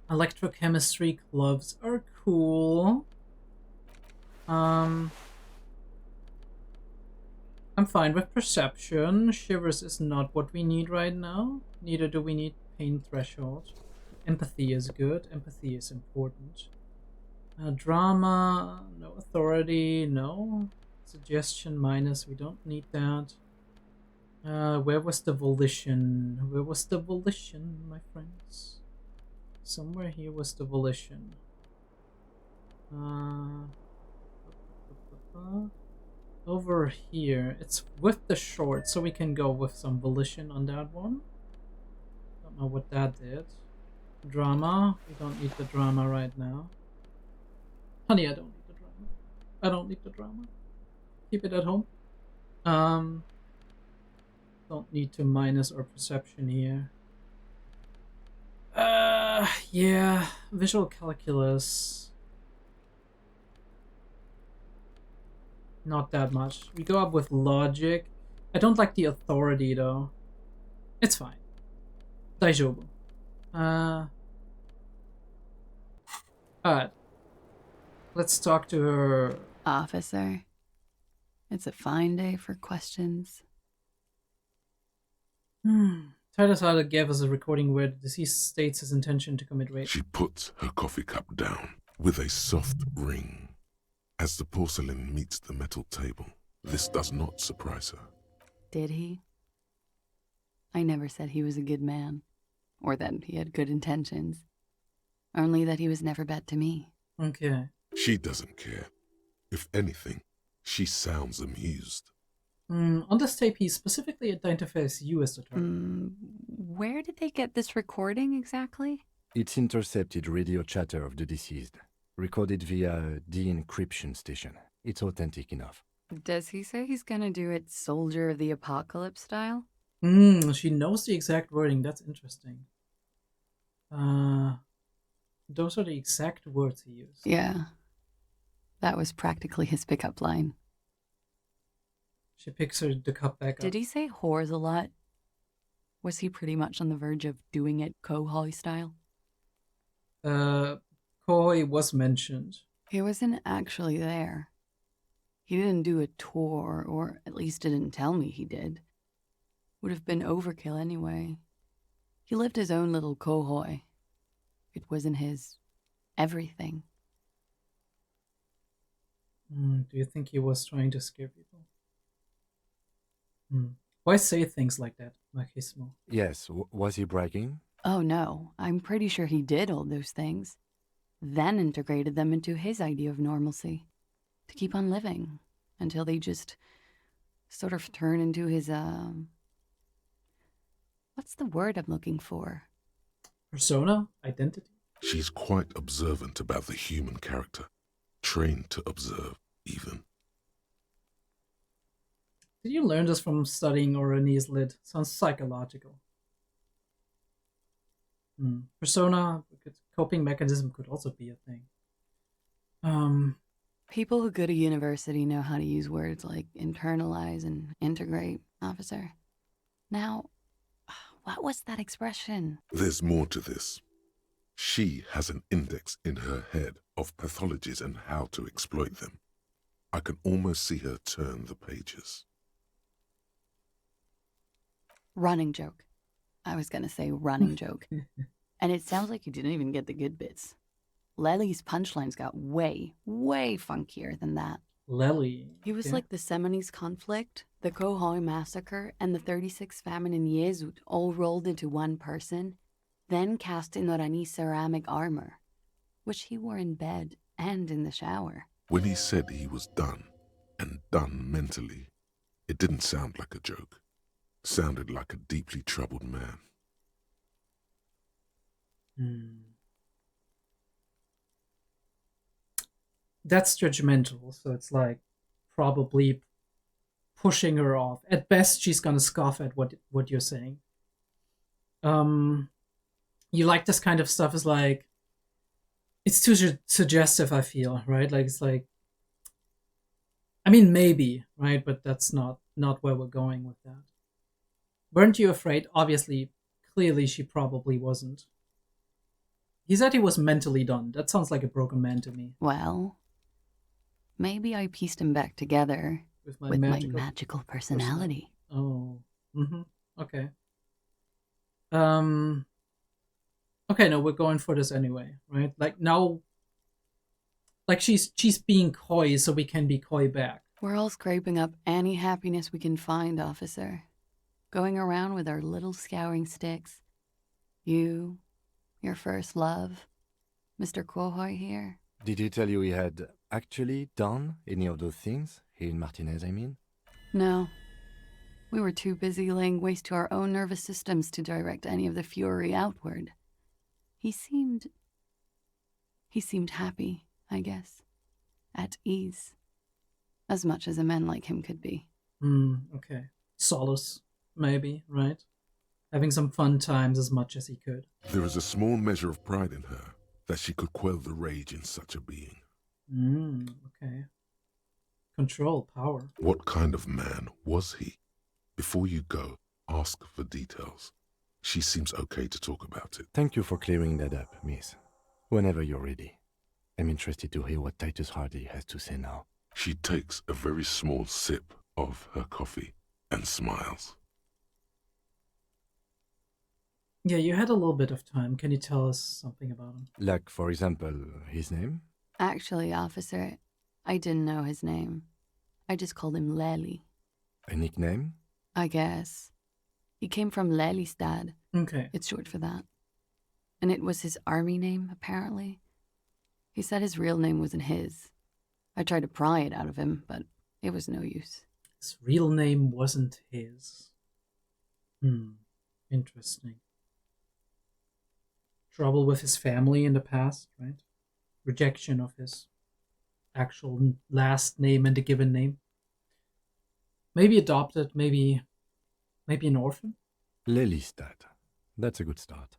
Electrochemistry gloves are cool. I'm fine with perception. Shivers is not what we need right now. Neither do we need pain threshold. Empathy is good. Empathy is important. Drama, no. Authority, no. Suggestion minus, we don't need that. Where was the volition? Where was the volition, my friends? Somewhere here was the volition. Over here, it's with the short, so we can go with some volition on that one. Don't know what that did. Drama, we don't need the drama right now. Honey, I don't need the drama. I don't need the drama. Keep it at home. Don't need to minus or perception here. Yeah, visual calculus. Not that much. We go up with logic. I don't like the authority though. It's fine. Daijoubu. Alright. Let's talk to her. Officer, it's a fine day for questions. Tidasada gave us a recording where the deceased states his intention to commit rape. She puts her coffee cup down with a soft ring. As the porcelain meets the metal table, this does not surprise her. Did he? I never said he was a good man, or that he had good intentions. Only that he was never bad to me. Okay. She doesn't care. If anything, she sounds amused. On this tape, he specifically identifies you as the target. Where did they get this recording exactly? It's intercepted radio chatter of the deceased, recorded via a de-encryption station. It's authentic enough. Does he say he's gonna do it Soldier of the Apocalypse style? She knows the exact wording. That's interesting. Those are the exact words he used. Yeah. That was practically his pickup line. She picks the cup back up. Did he say whores a lot? Was he pretty much on the verge of doing it Kohoi style? Kohoi was mentioned. He wasn't actually there. He didn't do a tour, or at least didn't tell me he did. Would have been overkill anyway. He lived his own little Kohoi. It wasn't his everything. Do you think he was trying to scare people? Why say things like that, Machismo? Yes, was he bragging? Oh no, I'm pretty sure he did all those things. Then integrated them into his idea of normalcy. To keep on living. Until they just sort of turn into his, what's the word I'm looking for? Persona? Identity? She's quite observant about the human character. Trained to observe, even. Did you learn this from studying Oranese Lit? Sounds psychological. Persona, coping mechanism could also be a thing. People who go to university know how to use words like internalize and integrate, officer. Now, what was that expression? There's more to this. She has an index in her head of pathologies and how to exploit them. I can almost see her turn the pages. Running joke. I was gonna say running joke. And it sounds like you didn't even get the good bits. Lely's punchlines got way, way funkier than that. Lely. He was like the Seminoles conflict, the Kohoi massacre, and the 36 famine in Yezut all rolled into one person, then cast in Orani ceramic armor, which he wore in bed and in the shower. When he said he was done, and done mentally, it didn't sound like a joke. Sounded like a deeply troubled man. That's judgmental, so it's like probably pushing her off. At best, she's gonna scoff at what you're saying. You like this kind of stuff is like It's too suggestive, I feel, right? Like, it's like, I mean, maybe, right? But that's not where we're going with that. Weren't you afraid? Obviously, clearly she probably wasn't. He said he was mentally done. That sounds like a broken man to me. Well, maybe I pieced him back together With my with my magical magical personality. Oh. Mm-hmm. Okay. Okay, no, we're going for this anyway, right? Like, now, like, she's being coy so we can be coy back. We're all scraping up any happiness we can find, officer. Going around with our little scouring sticks. You, your first love, Mr. Quohoy here. Did he tell you he had actually done any of those things? He and Martinez, I mean? No. We were too busy laying waste to our own nervous systems to direct any of the fury outward. He seemed happy, I guess. At ease. As much as a man like him could be. Okay. Solace, maybe, right? Having some fun times as much as he could. There is a small measure of pride in her that she could quell the rage in such a being. Okay. Control, power. What kind of man was he? Before you go, ask for details. She seems okay to talk about it. Thank you for clearing that up, miss. Whenever you're ready. I'm interested to hear what Titus Hardy has to say now. She takes a very small sip of her coffee and smiles. Yeah, you had a little bit of time. Can you tell us something about him? Like, for example, his name? Actually, officer, I didn't know his name. I just called him Lely. A nickname? I guess. He came from Lelystad. Okay. It's short for that. And it was his army name, apparently. He said his real name wasn't his. I tried to pry it out of him, but it was no use. His real name wasn't his. Interesting. Trouble with his family in the past, right? Rejection of his actual last name and the given name. Maybe adopted, maybe an orphan. Lelystad. That's a good start.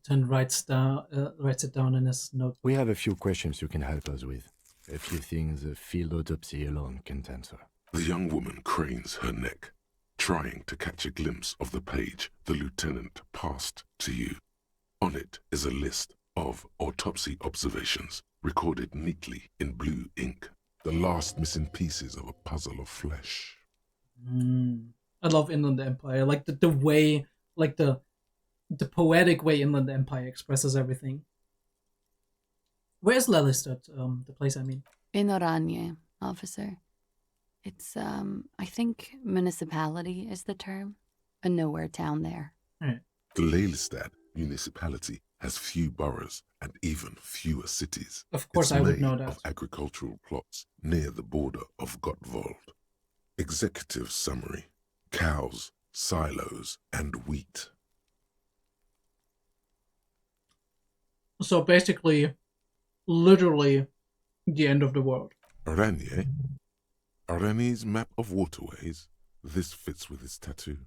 Then writes it down in his note. We have a few questions you can help us with. A few things a field autopsy alone can't answer. The young woman cranes her neck, trying to catch a glimpse of the page the lieutenant passed to you. On it is a list of autopsy observations, recorded neatly in blue ink. The last missing pieces of a puzzle of flesh. I love Inland Empire. Like the way, like the poetic way Inland Empire expresses everything. Where's Lelystad, the place I mean? In Oranje, officer. It's, I think municipality is the term. A nowhere town there. Right. The Lelystad municipality has few boroughs and even fewer cities. Of course, it's I would made know that. Of agricultural plots near the border of Gottwald. Executive summary: cows, silos, and wheat. So basically, literally, the end of the world. Oranje? Oranje's map of waterways? This fits with his tattoo.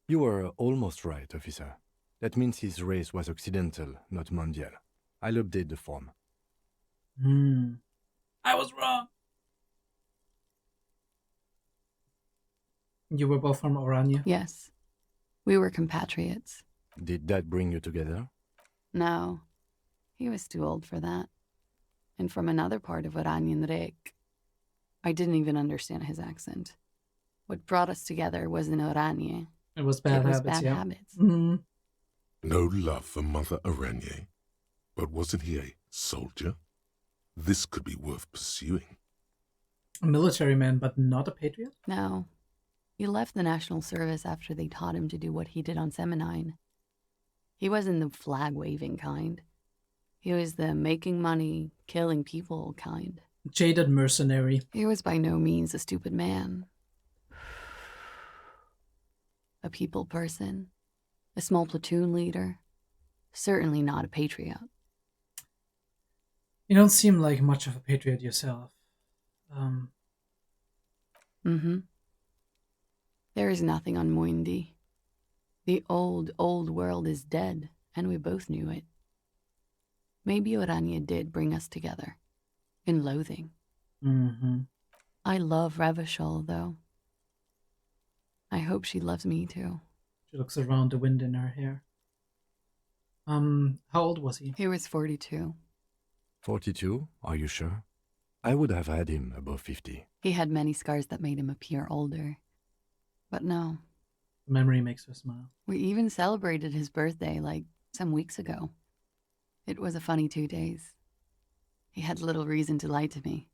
You were almost right, officer. That means his race was occidental, not mondial. I'll update the form. I was wrong. You were both from Oranje? Yes. We were compatriots. Did that bring you together? No. He was too old for that. And from another part of Oranjenrijk. I didn't even understand his accent. What brought us together was in Oranje. It was bad habits, yeah. habits. No love for Mother Oranje. But wasn't he a soldier? This could be worth pursuing. A military man, but not a patriot? No. He left the National Service after they taught him to do what he did on Seminine. He wasn't the flag-waving kind. He was the making money, killing people kind. Jaded mercenary. He was by no means a stupid man. A people person. A small platoon leader. Certainly not a patriot. You don't seem like much of a patriot yourself. There is nothing on Muindi. The old world is dead, and we both knew it. Maybe Orania did bring us together. In loathing. Mm-hmm. I love Revachol, though. I hope she loves me, too. She looks around the wind in her hair. How old was he? He was 42. 42? Are you sure? I would have had him above 50. He had many scars that made him appear older. But no. Memory makes her smile. We even celebrated his birthday, like, some weeks ago. It was a funny 2 days. He had little reason to lie to me.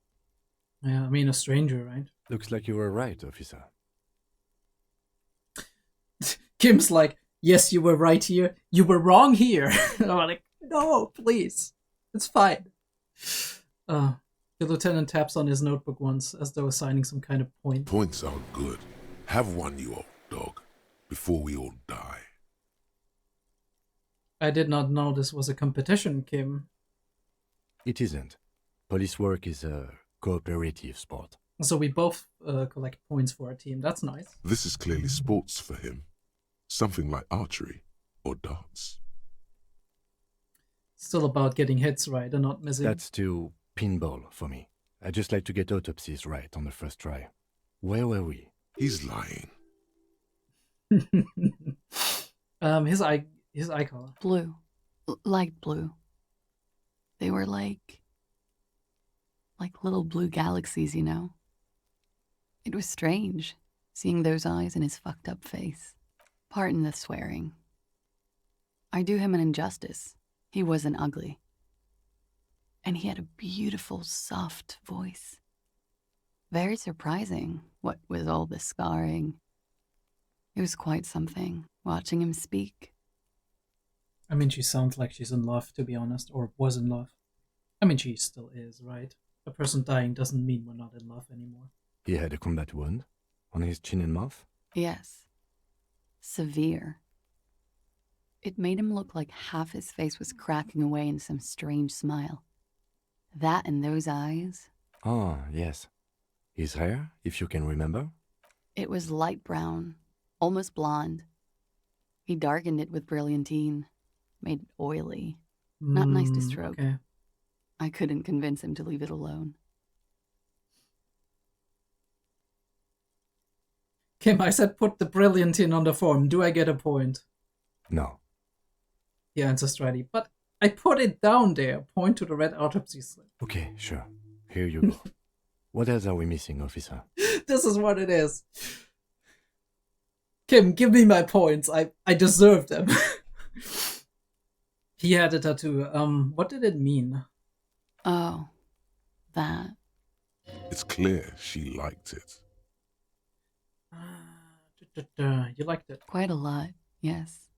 Yeah, I mean, a stranger, right? Looks like you were right, officer. Kim's like, yes, you were right here. You were wrong here. And I'm like, no, please. It's fine. The lieutenant taps on his notebook once, as though assigning some kind of point. Points are good. Have one, you old dog, before we all die. I did not know this was a competition, Kim. It isn't. Police work is a cooperative sport. So we both collect points for our team. That's nice. This is clearly sports for him. Something like archery or darts. Still about getting hits right and not missing. That's too pinball for me. I just like to get autopsies right on the first try. Where were we? He's lying. His eye color. Blue. Light blue. They were like little blue galaxies, you know? It was strange, seeing those eyes in his fucked up face. Pardon the swearing. I do him an injustice. He wasn't ugly. And he had a beautiful, soft voice. Very surprising, what with all the scarring. It was quite something, watching him speak. I mean, she sounds like she's in love, to be honest, or was in love. I mean, she still is, right? A person dying doesn't mean we're not in love anymore. He had a combat wound on his chin and mouth? Yes. Severe. It made him look like half his face was cracking away in some strange smile. That and those eyes. Ah, yes. His hair, if you can remember? It was light brown, almost blonde. He darkened it with brilliantine, made it oily. Not nice to stroke. Okay. I couldn't convince him to leave it alone. Kim, I said put the brilliantine on the form. Do I get a point? No. He answers ready. But I put it down there. Point to the red autopsy slip. Okay, sure. Here you go. What else are we missing, officer? This is what it is. Kim, give me my points. I deserve them. He had a tattoo. What did it mean? Oh, that. It's clear she liked it. You liked it? Quite a lot, yes.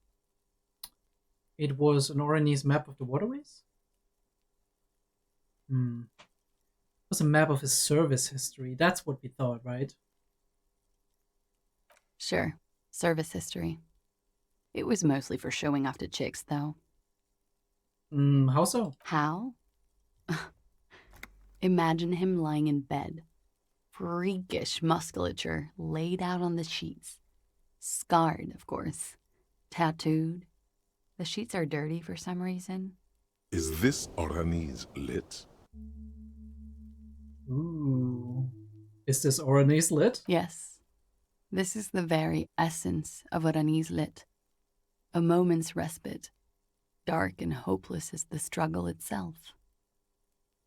It was an Oranese map of the waterways? It was a map of his service history. That's what we thought, right? Sure, service history. It was mostly for showing off to chicks, though. How so? How? Imagine him lying in bed. Freakish musculature laid out on the sheets. Scarred, of course. Tattooed. The sheets are dirty for some reason. Is this Oranese lit? Ooh. Is this Oranese lit? Yes. This is the very essence of Oranese lit. A moment's respite. Dark and hopeless as the struggle itself.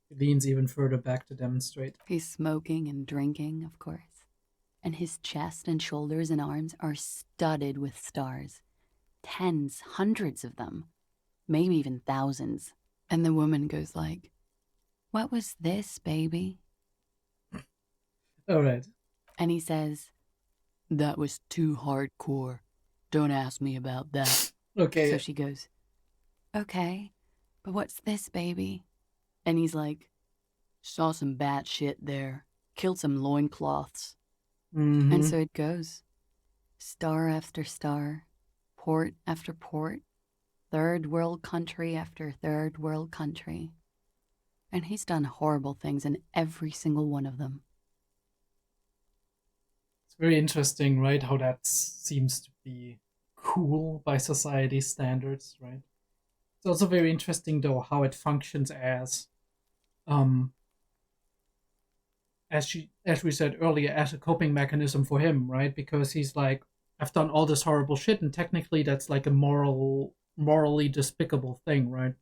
He leans even further back to demonstrate. He's smoking and drinking, of course. And his chest and shoulders and arms are studded with stars. Tens, hundreds of them. Maybe even thousands. And the woman goes like, "What was this, baby?" All right. And he says, "That was too hardcore. Don't ask me about that." Okay. So she goes, "Okay, but what's this, baby?" And he's like, "Saw some bat shit there. Killed some loincloths." And so it goes. Star after star. Port after port. Third world country after third world country. And he's done horrible things in every single one of them. It's very interesting, right? How that seems to be cool by society standards, right? It's also very interesting, though, how it functions as we said earlier, as a coping mechanism for him, right? Because he's like, I've done all this horrible shit, and technically that's like a morally despicable thing, right?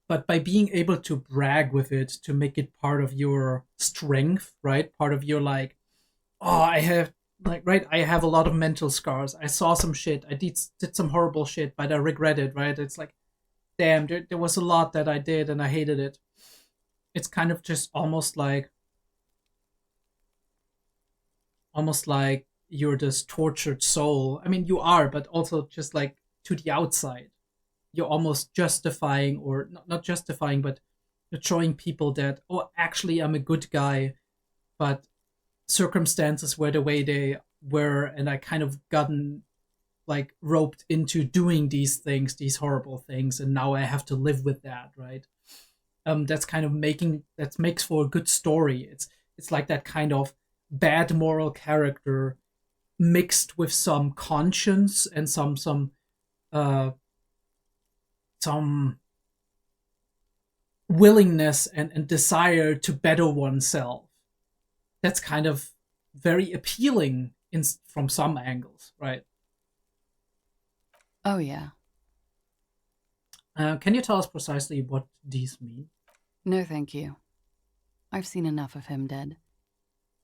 But by being able to brag with it, to make it part of your strength, right? Part of your like, oh, I have a lot of mental scars. I saw some shit. I did some horrible shit, but I regret it, right? It's like, damn, there was a lot that I did and I hated it. It's kind of just almost like you're this tortured soul. I mean, you are, but also just like to the outside. You're almost justifying, or not justifying, but you're showing people that, oh, actually, I'm a good guy, but circumstances were the way they were, and I kind of gotten like roped into doing these things, these horrible things, and now I have to live with that, right? That's kind of makes for a good story. It's like that kind of bad moral character mixed with some conscience and some willingness and desire to better oneself. That's kind of very appealing from some angles, right? Oh, yeah. Can you tell us precisely what these mean? No, thank you. I've seen enough of him dead.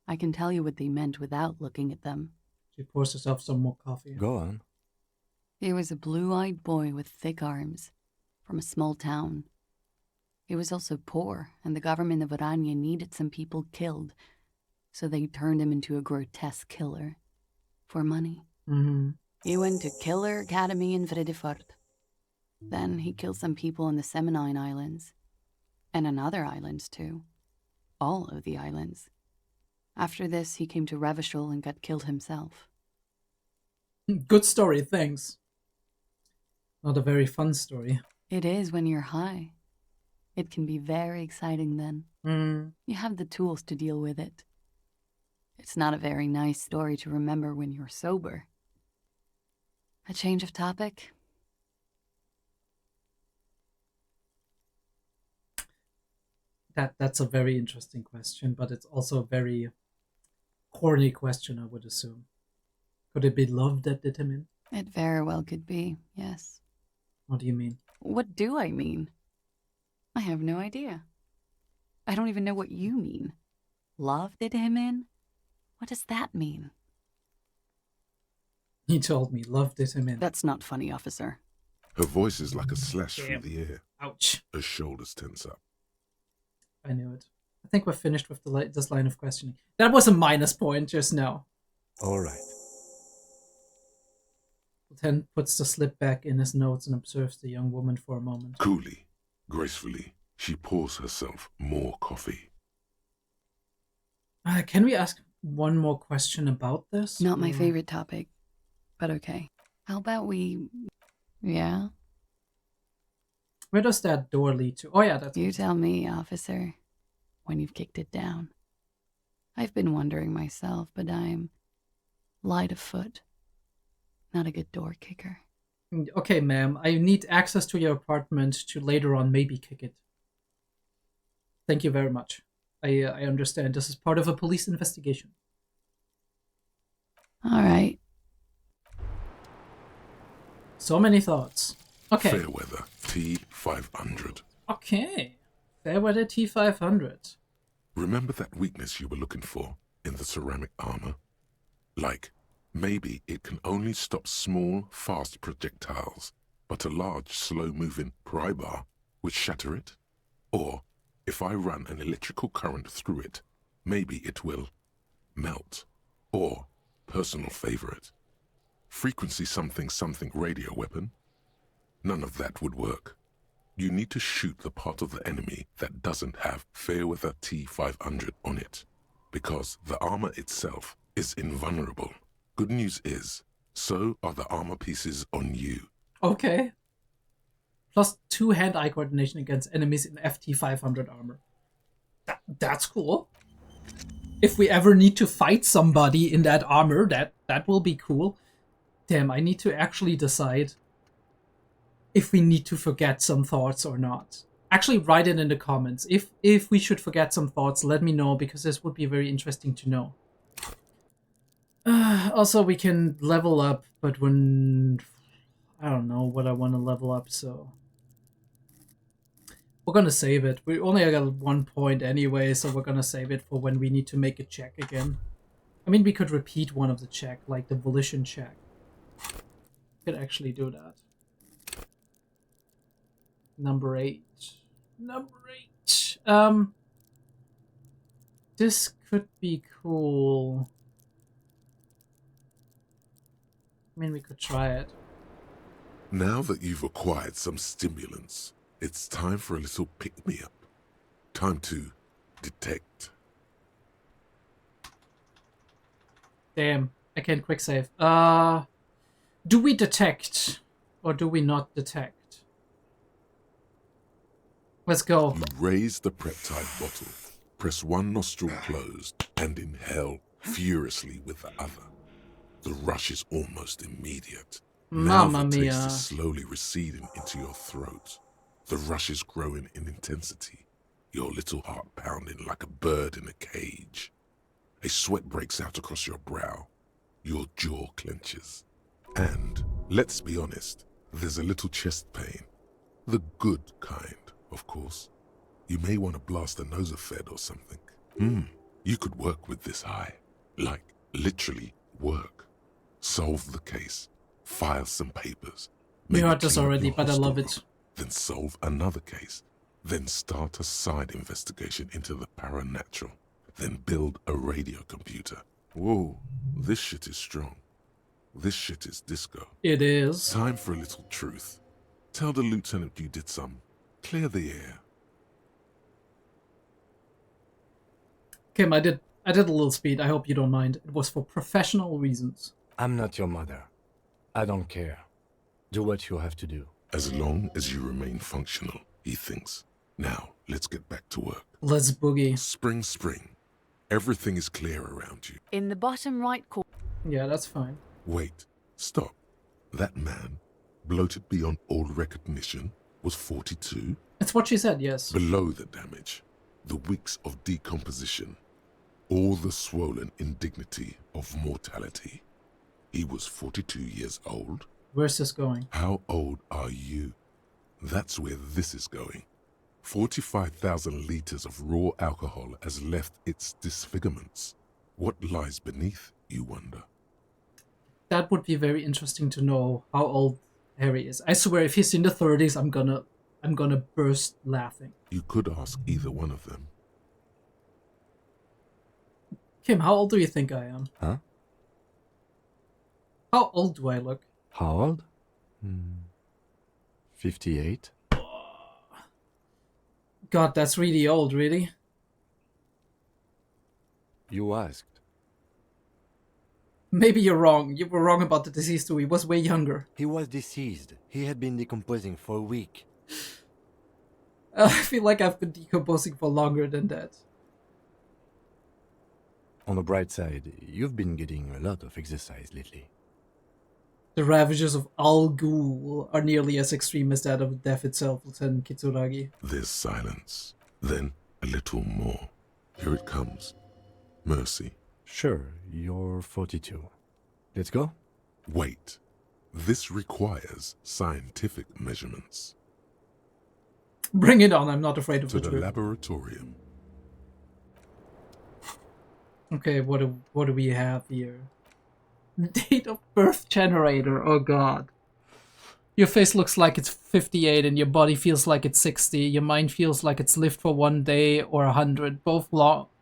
I can tell you what they meant without looking at them. She pours herself some more coffee. Go on. He was a blue-eyed boy with thick arms, from a small town. He was also poor, and the government of Oranje needed some people killed, so they turned him into a grotesque killer. For money. Mm-hmm. He went to Killer Academy in Vredefort. Then he killed some people in the Seminine Islands. And on other islands, too. All of the islands. After this, he came to Revachol and got killed himself. Good story, thanks. Not a very fun story. It is when you're high. It can be very exciting then. You have the tools to deal with it. It's not a very nice story to remember when you're sober. A change of topic? That's a very interesting question, but it's also a very corny question, I would assume. Could it be love that did him in? It very well could be, yes. What do you mean? What do I mean? I have no idea. I don't even know what you mean. Love did him in? What does that mean? He told me love did him in. That's not funny, officer. Her voice is like a slash Damn. through the air. Ouch. Her shoulders tense up. I knew it. I think we're finished with this line of questioning. That was a minus point just now. All right. Lieutenant puts the slip back in his notes and observes the young woman for a moment. Coolly, gracefully, she pours herself more coffee. Can we ask one more question about this? Not my favorite topic, but okay. How about we... Yeah? Where does that door lead to? Oh, yeah, that's... You tell me, officer, when you've kicked it down. I've been wondering myself, but I'm light of foot. Not a good door kicker. Okay, ma'am. I need access to your apartment to later on maybe kick it. Thank you very much. I understand this is part of a police investigation. All right. So many thoughts. Okay. Fairweather T500. Okay. Fairweather T500. Remember that weakness you were looking for in the ceramic armor? Like, maybe it can only stop small, fast projectiles, but a large, slow-moving pry bar would shatter it? Or, if I run an electrical current through it, maybe it will melt. Or, personal favorite, frequency something something radio weapon? None of that would work. You need to shoot the part of the enemy that doesn't have Fairweather T500 on it, because the armor itself is invulnerable. Good news is, so are the armor pieces on you. Okay. Plus 2 hand-eye coordination against enemies in FT500 armor. That's cool. If we ever need to fight somebody in that armor, that will be cool. Damn, I need to actually decide if we need to forget some thoughts or not. Actually, write it in the comments. If we should forget some thoughts, let me know, because this would be very interesting to know. Also, we can level up, but when... I don't know what I want to level up, so... We're gonna save it. We only got 1 point anyway, so we're gonna save it for when we need to make a check again. I mean, we could repeat one of the check, like the volition check. Could actually do that. Number 8. Number 8. This could be cool. I mean, we could try it. Now that you've acquired some stimulants, it's time for a little pick-me-up. Time to detect. Damn, I can't quick save. Do we detect or do we not detect? Let's go. You raise the peptide bottle, press one nostril closed, and inhale furiously with the other. The rush is almost immediate. Mamma now the mia. taste is slowly receding into your throat. The rush is growing in intensity, your little heart pounding like a bird in a cage. A sweat breaks out across your brow. Your jaw clenches. And, let's be honest, there's a little chest pain. The good kind, of course. You may want to blast a nosophed or something. You could work with this high. Like, literally work. Solve the case. File some papers. We maybe heard this clean up already, your but I hostel love room, it. Then solve another case. Then start a side investigation into the paranatural. Then build a radio computer. Whoa, this shit is strong. This shit is disco. It is. Time for a little truth. Tell the lieutenant you did some. Clear the air. Kim, I did a little speed. I hope you don't mind. It was for professional reasons. I'm not your mother. I don't care. Do what you have to do. As long as you remain functional, he thinks. Now, let's get back to work. Let's boogie. Spring, spring. Everything is clear around you. In the bottom right corner. Yeah, that's fine. Wait, stop. That man, bloated beyond all recognition, was 42? It's what she said, yes. Below the damage, the weeks of decomposition, all the swollen indignity of mortality. He was 42 years old. Where's this going? How old are you? That's where this is going. 45,000 liters of raw alcohol has left its disfigurements. What lies beneath, you wonder? That would be very interesting to know how old Harry is. I swear, if he's in the 30s, I'm gonna burst laughing. You could ask either one of them. Kim, how old do you think I am? Huh? How old do I look? How old? 58? God, that's really old, really? You asked. Maybe you're wrong. You were wrong about the deceased too. He was way younger. He was deceased. He had been decomposing for a week. I feel like I've been decomposing for longer than that. On the bright side, you've been getting a lot of exercise lately. The ravages of Al Ghul are nearly as extreme as that of death itself, Lieutenant Kitsuragi. There's silence. Then a little more. Here it comes. Mercy. Sure, you're 42. Let's go? Wait. This requires scientific measurements. Bring it on, I'm not afraid of To the the truth. laboratorium. Okay, what do we have here? Date of birth generator, oh god. Your face looks like it's 58 and your body feels like it's 60. Your mind feels like it's lived for 1 day or 100, both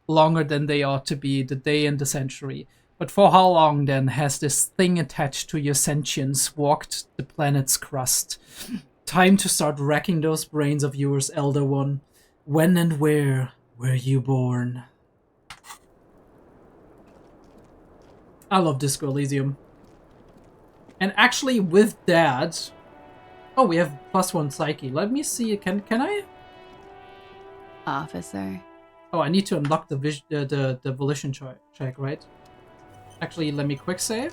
longer than they ought to be, the day and the century. But for how long then has this thing attached to your sentience walked the planet's crust? Time to start racking those brains of yours, Elder One. When and where were you born? I love Disco Elysium. And actually with that... Oh, we have +1 psyche. Let me see, can I? Officer. Oh, I need to unlock the volition check, right? Actually, let me quick save.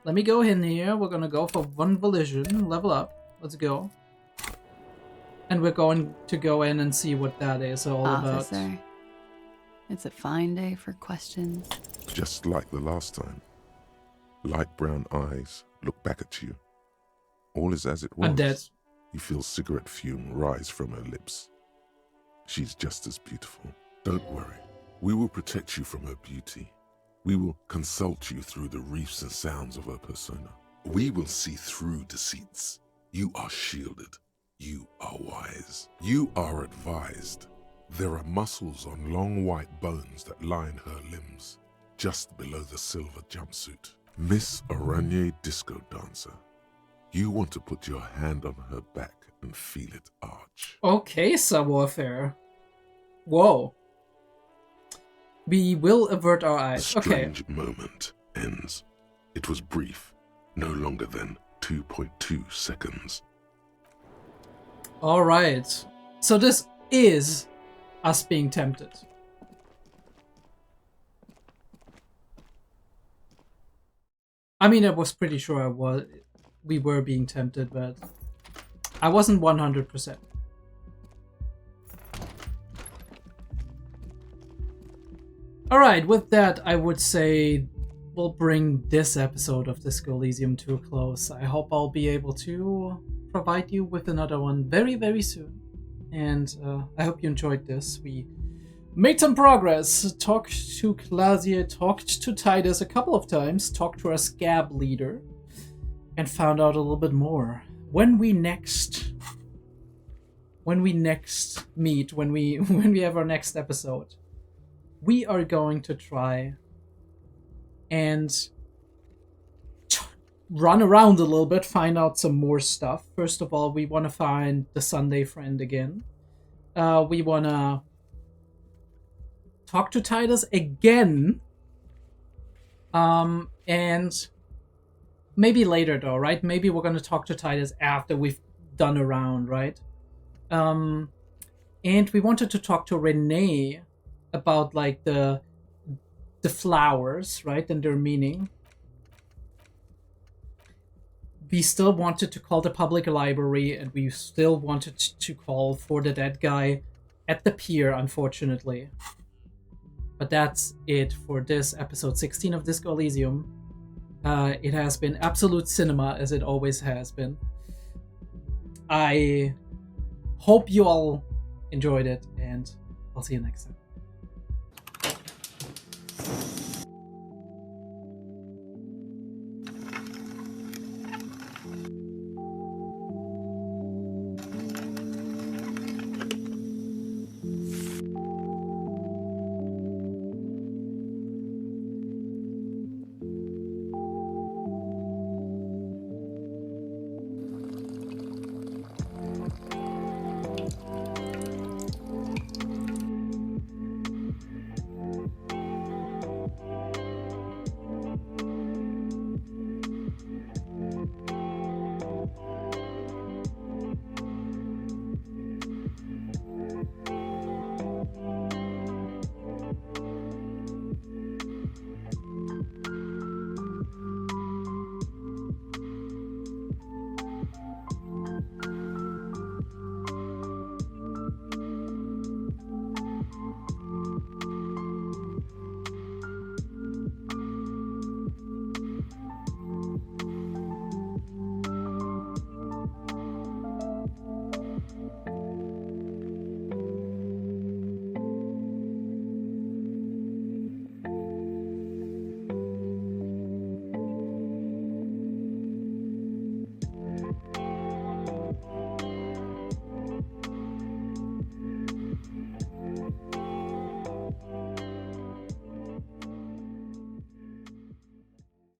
Let me go in here. We're gonna go for 1 volition. Level up. let's go. And we're going to go in and see what that is all Officer, about. it's a fine day for questions. Just like the last time. Light brown eyes look back at you. All is as it was. I'm dead. You feel cigarette fume rise from her lips. She's just as beautiful. Don't worry. We will protect you from her beauty. We will consult you through the reefs and sounds of her persona. We will see through deceits. You are shielded. You are wise. You are advised. There are muscles on long white bones that line her limbs, just below the silver jumpsuit. Miss Aranye Disco Dancer. You want to put your hand on her back and feel it arch. Okay, subwoofer. Whoa. We will avert our eyes. The Okay. strange moment ends. It was brief, no longer than 2.2 seconds. All right. So this is us being tempted. I mean, I was pretty sure we were being tempted, but I wasn't 100%. All right, with that, I would say we'll bring this episode of Disco Elysium to a close. I hope I'll be able to provide you with another one very, very soon. And I hope you enjoyed this. We made some progress. Talked to Klaasje, talked to Titus a couple of times, talked to our scab leader, and found out a little bit more. When we next meet, when we have our next episode, we are going to try and run around a little bit, find out some more stuff. First of all, we want to find the Sunday friend again. We want to talk to Titus again. And maybe later though, right? Maybe we're going to talk to Titus after we've done a round, right? And we wanted to talk to Renee about like the flowers, right? And their meaning. We still wanted to call the public library, and we still wanted to call for the dead guy at the pier, unfortunately. But that's it for this episode 16 of Disco Elysium. It has been absolute cinema, as it always has been. I hope you all enjoyed it, and I'll see you next time.